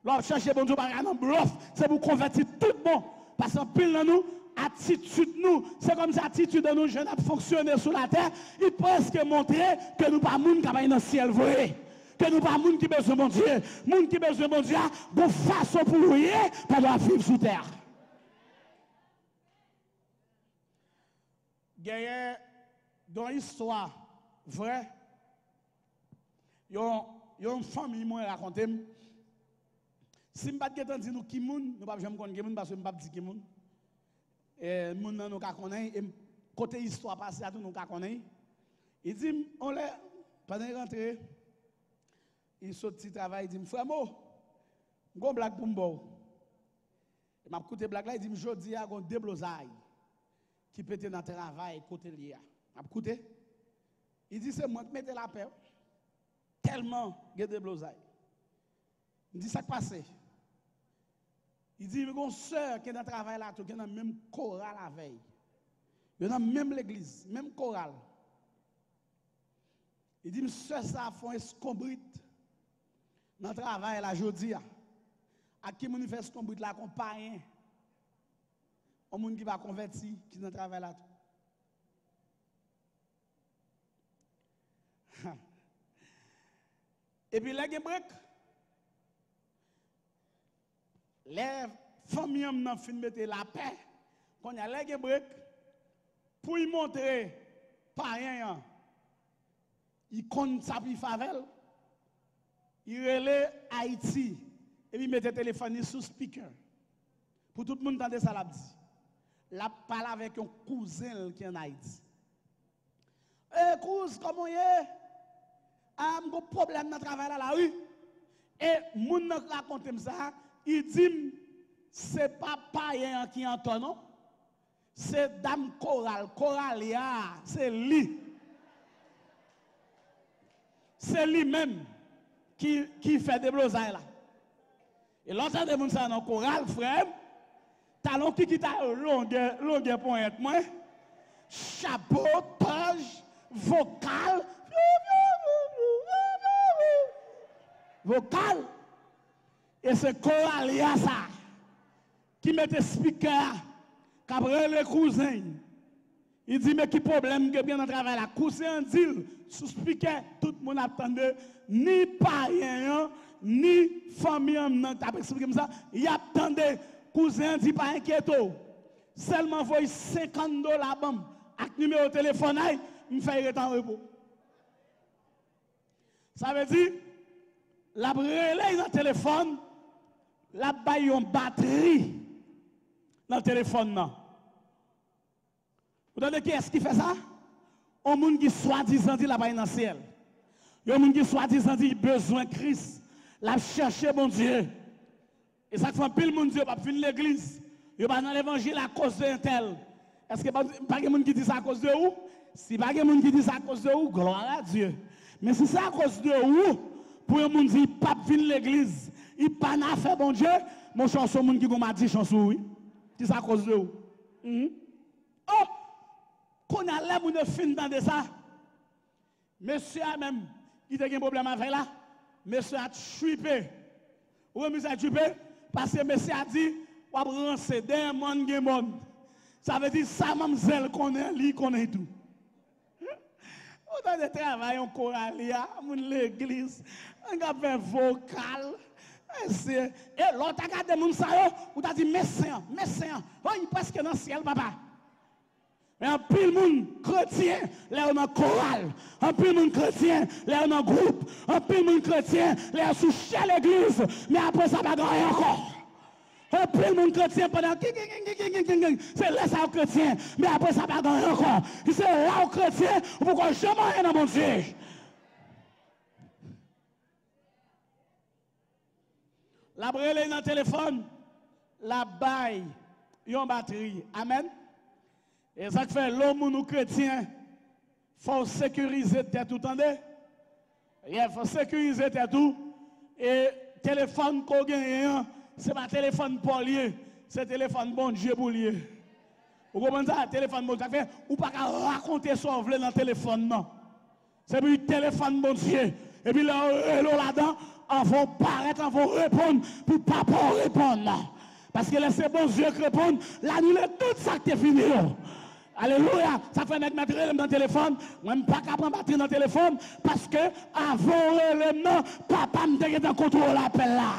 Lorsque chercher bon Dieu, pas dans bluff, c'est pour convertir tout le monde. Parce que pile dans nous, attitude nous, c'est comme si l'attitude de nous jeunes a fonctionné sur la terre, il presque montrer que nous pas monde qui va dans le ciel vrai. Que nous pas monde qui besoin de mon Dieu. Monde qui besoin de mon Dieu, de façon pour louer, pour vivre sous terre. Gagne dans l'histoire vraie, il y a une famille qui raconte. Si je ne sais pas dire qui moun, nous ne pouvons pas dire parce que je ne sais pas dire qui moun. Et moun nous connaissons et côté histoire passée nous connaissons. Il dit, on l'a, pendant qu'il rentre, il saute petit travail, il dit, frère, go blague pour moi. Il m'a écouté blague là, il dit, je dis, il y a deux blosailles qui pétent dans le travail, côté lié. Il m'a écouté. Il dit, c'est moi qui mette la paix. Tellement, il y a des blosailles. Il dit, ça qui passe. Il dit, il y a une soeur qui est dans le travail là, qui est dans le même chorale la veille. Il y a dans même l'église, même chorale. Il dit, monsieur, ça fait un escombrite dans le travail là, aujourd'hui. À qui mon fait escombrite là, qu'on païen. Au monde qui va convertir, qui est dans le travail là. Et puis, là, il y a les familles ont fin mettre la paix. Quand il y a les break, pour y montrer, païen, il compte sa vie favel, il relève Haïti, et puis il met le téléphone sous speaker. Pour tout le monde entendre ça, la dit. La parle avec un cousin qui est en Haïti. Eh, cousin, comment il est? Ah, j'ai un problème dans le travail là, oui. Et moun nan raconte ça, il dit, c'est pas païen qui entend, non? C'est dame Coralia, c'est lui. C'est lui-même qui fait des blosailles là. Et l'autre de moun ça dans choral, frère, talon qui t'a longueur pointe, moi, chapeautage, vocal, vocal. Et c'est Coralia ça, qui met des speakers, qui a les cousins. Il dit, mais qui problème que bien dans le travail là? Cousin dit, sous speaker, tout le monde attendait, ni païen, ni famille, non, t'as expliqué comme ça, il attendait, cousin dit, pas inquiéto. Seulement, voyez $50 bam, avec numéro de téléphone, il me fait être en repos. Ça veut dire, la relais dans le téléphone, la baille une batterie dans le téléphone. Non. Vous savez qui est-ce qui fait ça? Un monde qui soi-disant dit la baille dans le ciel. Un monde qui soi-disant dit besoin de Christ. La chercher bon Dieu. Et ça fait pile monde Dieu pas venir l'église. Il va dans l'évangile à cause d'un tel. Est-ce que pas de monde qui dit ça à cause de où? Si pas de monde qui dit ça à cause de où, gloire à Dieu. Mais si c'est à cause de où, pour un monde qui pas venir l'église, il pas n'a fait bon Dieu, mon chanson monde qui m'a dit chanson oui. C'est à cause de où? Oh! Qu'on a là, mon fin dans ça. Monsieur a même, il a un problème avec là. Monsieur a chuppé. Oui, monsieur a chuppé. Parce que monsieur a dit, on va rancer des monde. Ça veut dire, ça, mademoiselle, connaît, lui, connaît tout. On a des travail en choralia, mon l'église, on a fait vocal. Et l'autre a regardé mon sayo, on a dit, messin, oh, il est presque dans le ciel, papa. Mais un pile monde chrétien, là on a chorale. Un pile monde chrétien, là on a groupe. Un pile monde chrétien, là on sous l'église. Mais après ça va gagner encore. Un pile monde chrétien pendant c'est là ça au chrétien. Mais après ça va gagner encore. C'est là au chrétien, pourquoi jamais rien dans mon Dieu. La brûlée dans le téléphone, la baille, une batterie. Amen. Et ça fait l'homme ou chrétien, il faut sécuriser tête tout, entendez? Il faut sécuriser tête tout. Et téléphone qu'on gagne, c'est pas téléphone pour lier, c'est téléphone bon Dieu pour lier. Vous comprenez ça? Téléphone bon Dieu, ça fait, ou pas raconter ce qu'on veut dans le téléphone, non. C'est puis téléphone bon Dieu. Et puis là-dedans, on va paraître, on va répondre, pour pas répondre, non. Parce que là, c'est bon Dieu qui répond, la nuit, tout ça qui est fini. Alléluia. Ça fait mettre dans le téléphone. Même pas qu'à prendre batterie dans le téléphone. Parce que avant l'élément, papa me dit dans contrôle l'appel là.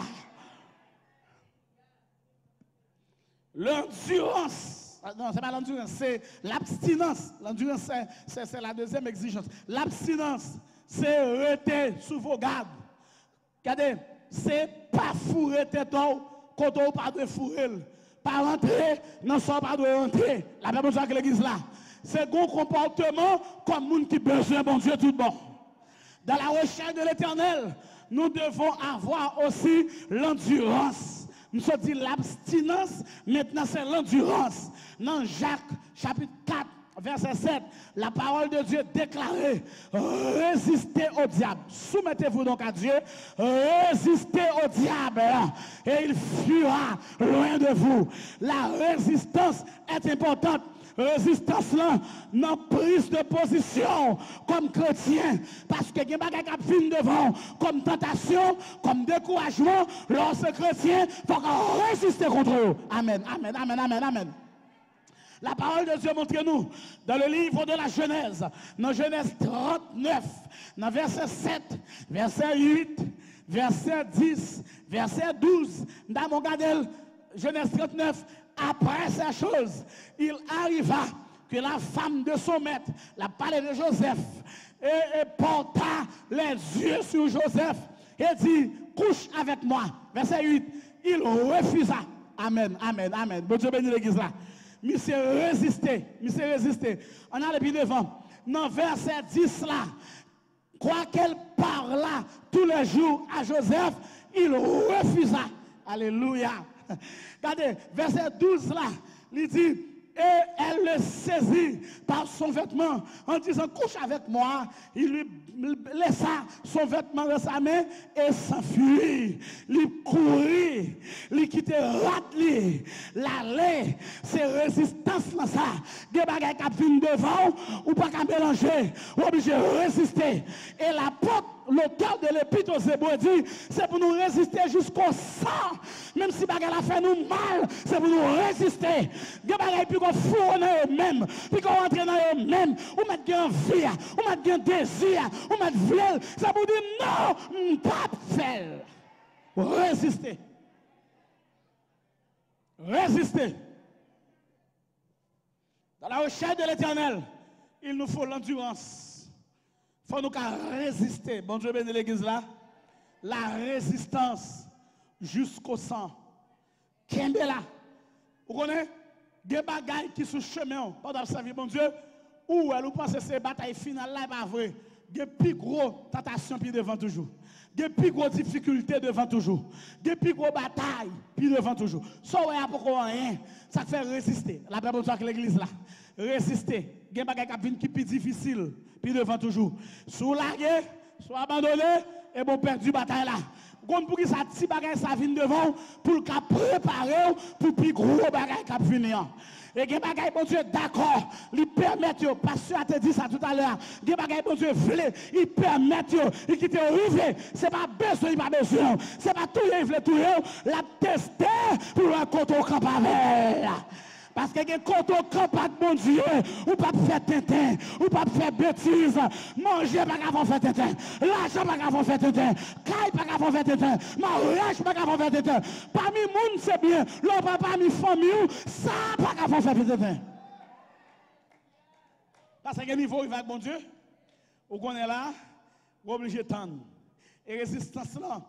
L'endurance. Non, c'est pas l'endurance, c'est l'abstinence. L'endurance, c'est la deuxième exigence. L'abstinence, c'est rester sous vos gardes. Regardez, c'est pas fourrer tête quand on pas de fourrer. Pas rentrer, non, ça pas de rentrer. La même chose que l'église là. c'est un comportement comme monde qui besoin bon Dieu tout bon. Dans la recherche de l'éternel, nous devons avoir aussi l'endurance. Nous sommes dit l'abstinence, maintenant c'est l'endurance. Dans Jacques chapitre 4, verset 7, la parole de Dieu déclarée, résistez au diable. Soumettez-vous donc à Dieu, résistez au diable et il fuira loin de vous. La résistance est importante. Résistance là, non prise de position comme chrétien, parce que il y a des choses qui viennent devant, comme tentation, comme découragement, lorsque chrétien, il faut résister contre eux. Amen, amen, amen, amen, amen. La parole de Dieu montre-nous dans le livre de la Genèse, dans Genèse 39, dans verset 7, verset 8, verset 10, verset 12, dans mon gadel, Genèse 39, après ces choses, il arriva que la femme de son maître, la parlé de Joseph, et porta les yeux sur Joseph et dit, couche avec moi. Verset 8, il refusa. Amen, amen, amen. Bon Dieu bénit l'église là. Monsieur résisté, monsieur résisté. On a le pied devant. Dans verset 10 là, quoi qu'elle parla tous les jours à Joseph, il refusa. Alléluia. Regardez, verset 12 là, il dit, et elle le saisit par son vêtement en disant, couche avec moi. Il lui laissa son vêtement dans sa main et s'enfuit. Il courit, il quittait l'atelier, l'aller, c'est résistance dans ça. Des bagages qui viennent devant, ou pas qu'à mélanger, ou obligé de résister. Et la porte, l'auteur de l'épître aux Hébreux dit, c'est pour nous résister jusqu'au sang. Même si bagages a fait nous mal, c'est pour nous résister. Des bagages puis qu'on fourre dans eux-mêmes, puis qu'on rentre dans eux-mêmes, ou mettre un envie, ou mettre un désir, ou mettre viol, c'est pour dire non, pas faire. Résister. Résister. Dans la recherche de l'éternel, il nous faut l'endurance. Il faut nous résister. Bon Dieu bénit l'église là. La résistance jusqu'au sang. Kembe là. Vous connaissez? Des bagailles qui sont chemin, pendant servir bon Dieu, ou elle pense que c'est bataille finale là, pas vrai. Des plus gros tentations puis devant toujours. Des plus gros difficultés devant toujours. Des plus gros batailles puis devant toujours. Ça ouais pourquoi rien, ça fait résister. La Bible dit que l'église là, résister. Des bagailles qui plus difficile puis devant toujours. Soit largué, soit abandonné et bon perdu bataille là. Comme pour que ça petit bagage ça vienne devant pour le préparer pour plus gros bagage qui venir. Et des bagages bon Dieu d'accord, il permet yo pasteur a te dit ça tout à l'heure. Des bagages bon Dieu voulait, il permet yo, il quitte arriver, c'est pas besoin, il pas besoin. C'est pas tout il veut tout la tester pour un côté au camp avec. Parce que quand on campe avec mon Dieu, ou pas faire tintin, ou pas faire bêtises, manger pas avant faire tintin, l'argent pas avant faire tintin, caille pas avant faire tintin, mariage pas avant faire tintin. Parmi monde c'est bien, l'on pas parmi famille, ça pas avant faire tintin. Parce que niveau il va avec mon Dieu, ou qu'on est là, on est obligé de tendre. Et résistance là,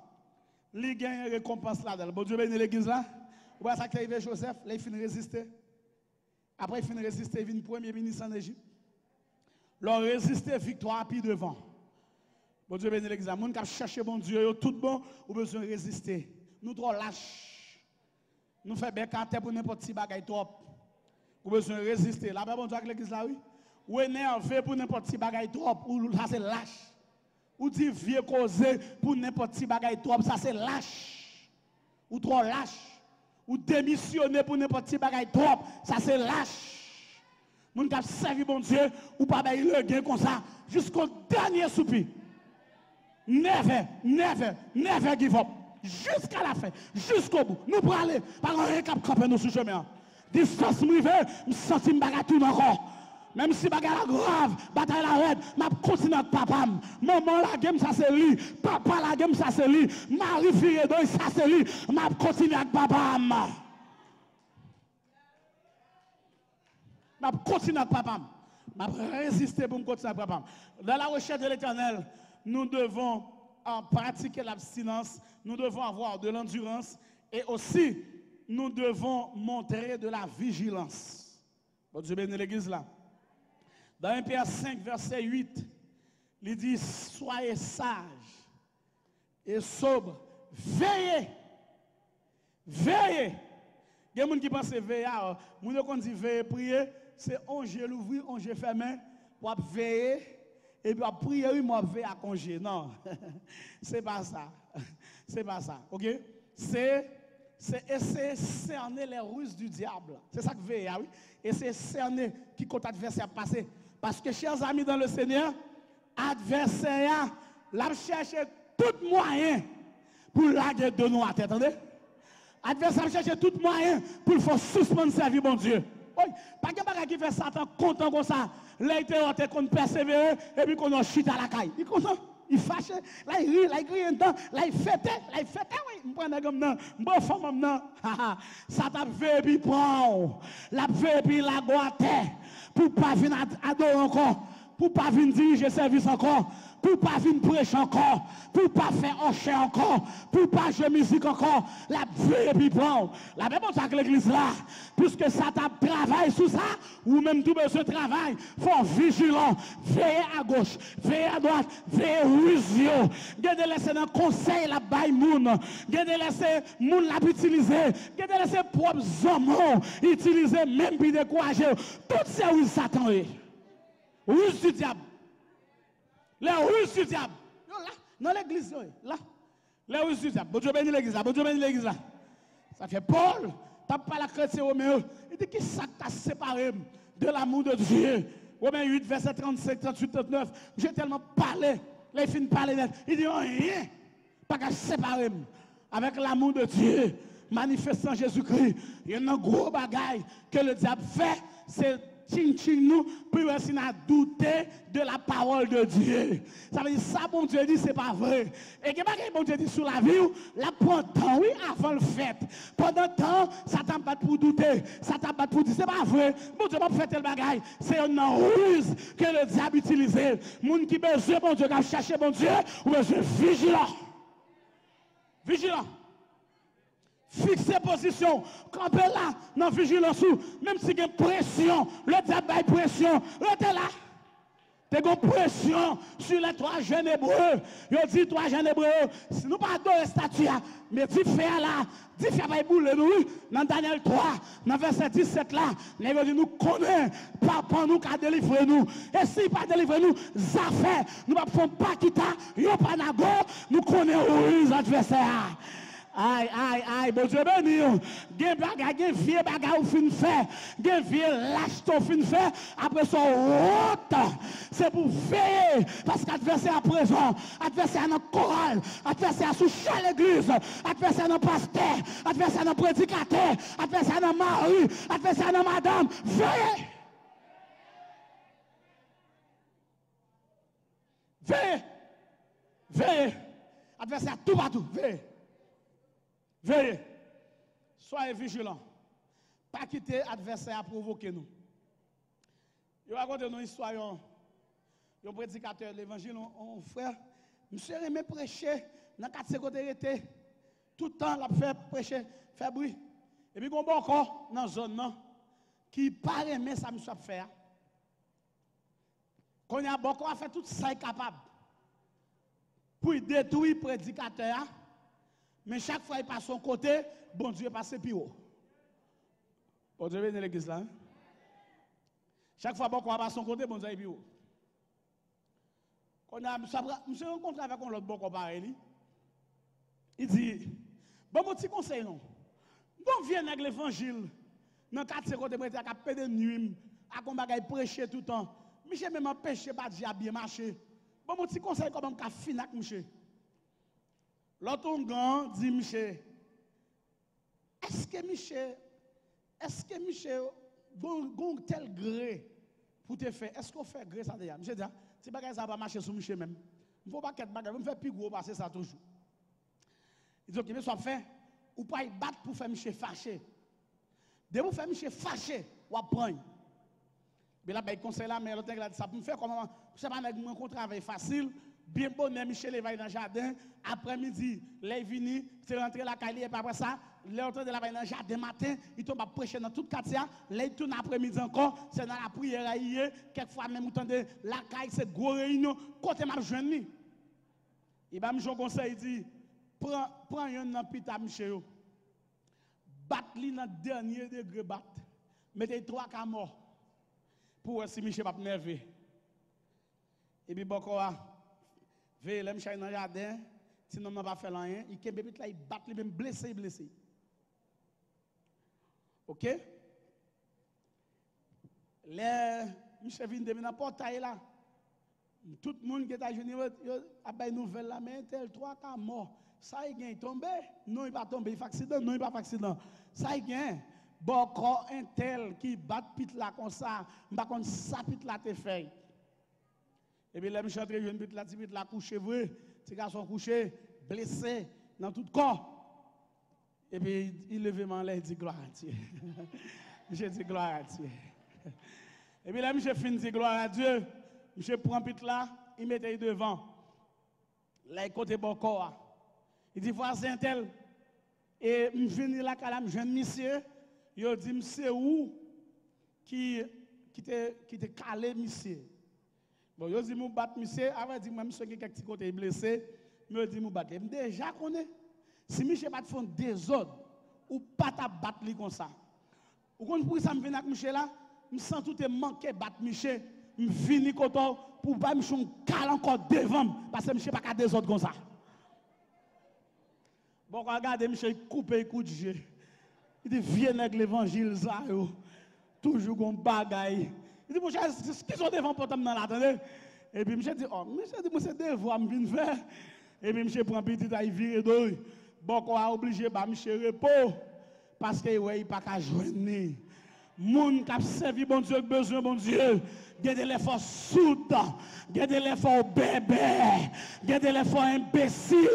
il gagne récompense là. Bon Dieu bénit l'église là. Vous voyez ça qui arrive Joseph, là il finit résister. Après, il finit de résister, il vient premier ministre en Égypte. Leur résister, victoire, puis devant. Bon Dieu bénit l'église. Les gens qui cherchent bon Dieu, tout bon, ou besoin de résister. Nous trop lâches. Nous faisons bien caractère pour n'importe qui bagaille trop. Ou besoin de résister. La Bible dit que l'église là, oui. Ou énervé pour n'importe qui bagaille trop, ou ça c'est lâche. Ou dit vieux causé pour n'importe qui bagaille trop, ça c'est lâche. Ou trop lâche. Ou démissionner pour n'importe qui bagaille trop, ça c'est lâche. Moun qui a servi bon Dieu, ou pas bailler le gain comme ça, jusqu'au dernier soupir. Never, never, never give up. Jusqu'à la fin, jusqu'au bout. Nous pour aller, par un cap camper nous sur chemin. Distance m'rive, m'senti m'baga tout encore. Même si bagarre grave, bataille la red, m'a continué avec papa. Maman la game ça c'est lui, papa la game ça c'est lui, Marie fille ça c'est lui, m'a continué avec papa. M'a continué avec papa. M'a résisté pour me continuer avec papa. Dans la recherche de l'éternel, nous devons pratiquer l'abstinence, nous devons avoir de l'endurance et aussi nous devons montrer de la vigilance. Bon Dieu bénit l'église là. Dans 1 Pierre 5, verset 8, il dit, soyez sages et sobres, veillez. Veillez. Il y a des gens qui pensent veiller. Les gens qui disent veiller, prier, c'est onger l'ouvrir, onger fermer, pour veiller, et puis prier, oui, moi veiller à congé. Non, c'est pas ça. C'est pas ça. Ok? C'est essayer de cerner les ruses du diable. C'est ça que veiller, oui. Essayer de cerner qui compte adversaire passer. Parce que, chers amis dans le Seigneur, adversaire, l'a cherché tout moyen pour laguer de nous à tête. Attendez? Adversaire cherche tout moyen pour le faire suspendre servir mon Dieu. Oui, pas de bagage qui fait Satan content comme ça. Là, il était qu'on persévère et puis qu'on a chute à la caille. Il est content, il fâche, là il rit, là il crie un temps, là il fête, oui. Je prends comme non, je prends femme non. Satan veut et puis prend. La veut et puis la goûte pour pas venir adorer encore, pour pas venir diriger service encore. Pour pas venir prêcher encore, pour pas faire hocher encore, pour pas jouer musique encore, la vie et puis bon. La même chose que l'église là, puisque ça travaille sur ça, ou même tout ce travail, faut vigilant, veiller à gauche, veiller à droite, veiller rusio, gardez laisser dans conseil la baille moun, gardez laisser moun la utiliser, gardez laisser propres hommes utiliser même pour décourager, tout ça où Satan est. Ruse du diable. Les ruses du diable. Là, dans l'église, là. Les ruses du diable. Bon Dieu bénit l'église là. Bon Dieu bénit l'église là. Ça fait Paul, t'as pas la chrétien Romain. Il dit qui ça t'a séparé de l'amour de Dieu. Romains 8, verset 35, 38, 39. J'ai tellement parlé. Là, il finit de parler net. Il dit rien. Pas qu'à séparer avec l'amour de Dieu. Manifestant Jésus-Christ. Il y a un gros bagage que le diable fait. C'est nous, pour essayer de douter de la parole de Dieu. Ça veut dire ça, bon Dieu dit, c'est pas vrai. Et que bon Dieu dit sur la vie, la prend temps, oui, avant le fait. Pendant le temps, ça t'a pas pour douter, ça t'a pas pour dire, c'est pas vrai. Bon Dieu, pas faire tel bagaille. C'est une ruse que le diable utilise. Moun qui besoin, bon Dieu, qui chercher bon Dieu, ou besoin vigilant. Vigilant. Fixer position, camper là, dans vigilance, même si il y a pression, le diable a pression, restez là. Tu as pression sur les 3 jeunes hébreux. Ils dit 3 jeunes hébreux, si nous pas adorer statue, mais dis faire là, dis faire pas boule nous, dans Daniel 3, dans verset 17 là, les dit nous connaît, papa nous qui délivrer nous. Et si pas délivrer nous, ça fait, nous ne pouvons pas quitter, yo pas nago, nous connaissons les adversaires. Aïe, bon Dieu béni. Gen vieux bagarre ou fin fait. Gen vieux lâche ton fin fait. Après son route. C'est pour veiller. Parce qu'adversaire à présent. Adversaire dans chorale. Adversaire sous chaque l'église. Adversaire dans pasteur. Adversaire dans prédicateur. Adversaire dans mari. Adversaire dans madame. Veillez. Veillez. Veillez. Adversaire tout partout. Veillez. Veillez, soyez vigilants. Pas quitter l'adversaire à provoquer nous. Je vais raconter une histoire. Un prédicateur de l'évangile, un frère, monsieur aimé prêcher dans 4 côtés était tout le temps l'a fait prêcher, faire bruit. Et puis on bon encore dans la zone qui pas aimé ça monsieur faire. Quand il y a beaucoup à faire tout ça est capable pour détruire le prédicateur. Mais chaque fois il passe son côté, bon Dieu passe plus haut. Bon Dieu vient l'église là. Chaque fois qu'on passe son côté, bon Dieu est plus haut. Quand on se rencontre avec un autre bon pareil, il dit, bon mon petit conseil non. Bon viens avec l'évangile. Dans 4 côtés, il y a un peu de nuit, à combattre prêcher tout le temps. Michel même empêché pas de bien marcher. Bon mon petit conseil comment on finir avec Michel. L'autre gang dit Michel, est-ce que Michel gon tel gré pour te faire, est-ce qu'on fait gré ça déjà? Michel dit, si bagay ça va marcher sur Michel même. Il faut pas qu'être bagay, on fait plus gros passer ça toujours. Il dit OK, mais soit fait ou pas y battre pour faire Michel fâché. De vous faire Michel fâché, ou prendre. Mais là il conseille là mais l'autre gars dit ça pour me faire comment c'est pas un travail facile. Bien bon, Michel va dans le jardin, après-midi, les vini, c'est rentré la caille et après ça, l'autre de la veille dans le jardin matin, il tombe à prêcher dans toute quartier, là il tourne après-midi encore, c'est dans la prière hier, quelquefois même entendez la caille c'est gros réunion, côté m'a joindre. Il va me jouer conseil il dit prends un dans pita monsieur. Bat-li dans dernier degré bat. Mettez 3 cas morts. Pour si monsieur pas nerveux. Et puis beaucoup veille les monsieur dans le jardin, sinon n'a pas fait rien, il kembe pit là il bat lui même blessé. OK? Les monsieur vient de dans portail là. Tout le monde qui est à Genève a ba nouvelle là mais tel 3 cas mort. Ça il gagne tombé, non il pas tombé, il fait accident, non il pas fait accident. Ça il gagne beaucoup un tel qui bat pit là comme ça, pas comme ça pit là te fait. Et puis, les gens sont jeune, petit la couché, vrai, petit garçon couché, blessé dans tout le corps. Et puis, il levait mon lait, il dit gloire à Dieu. Je dis gloire à Dieu. Et puis là, je finis dit gloire à Dieu. Je prends petit là, il mettait devant. Là, il côté bon corps. Il dit, voisin tel. Et je finis là, quand je jeune monsieur, il dit, monsieur où qui te calé, monsieur. Bon, je dis, je battre monsieur, avant de dire, monsieur qui est quelque côté blessé, je dis, je battre. Je déjà connais. Si monsieur pas faire des ordres, ou pas ta battre comme ça. Ou quand pour ça me venir avec monsieur là, je sens tout est manqué battre monsieur, je finis koto pour pas me faire cal encore devant parce que monsieur pas des ordres comme ça. Bon, regardez monsieur couper coup de jeu. Il dit viens avec l'évangile ça yo. Toujours comme bagaille. Il dit, mon cher, ce qu'ils sont devant pour t'amener là, attendez. Et puis, monsieur dit, oh, monsieur dit, moi, c'est devoir, je viens faire. Et puis, monsieur prend petit, il vire d'oeil. Bon, on a obligé, monsieur repos. Parce que, ouais, il n'y a pas qu'à joindre. Moun qui a servi, bon Dieu, besoin, bon Dieu. Gardez l'effort sourd, gardez l'effort bébé, gardez l'effort imbécile,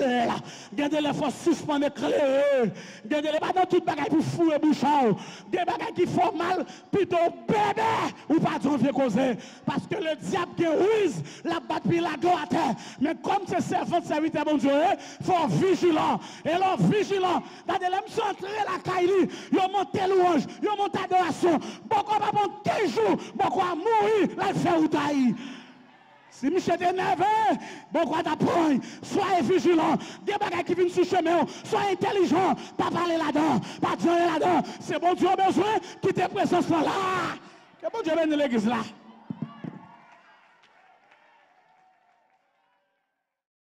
gardez l'effort suspendu clé, gardez les pas dans toute bagaille pour fouer bouchon, des bagailles qui font mal, plutôt bébé, ou pas d'en vieux causer, parce que le diable qui ruise, la batte puis la go à terre, mais comme c'est servant de serviteur, bon Dieu, il faut vigilant, et alors vigilant, gardez les entrer la caille, ils montent louange, ils montent adoration, beaucoup va bon 15 jours, beaucoup va mourir. La fait ou taille. Si Michel est énervé, bon quoi t'apprends, soyez vigilant. Des bagages qui viennent sur le chemin, soyez intelligent, pas parler là-dedans, pas dire là-dedans. C'est bon Dieu a besoin qui te présence là. Que bon Dieu vienne de l'église là.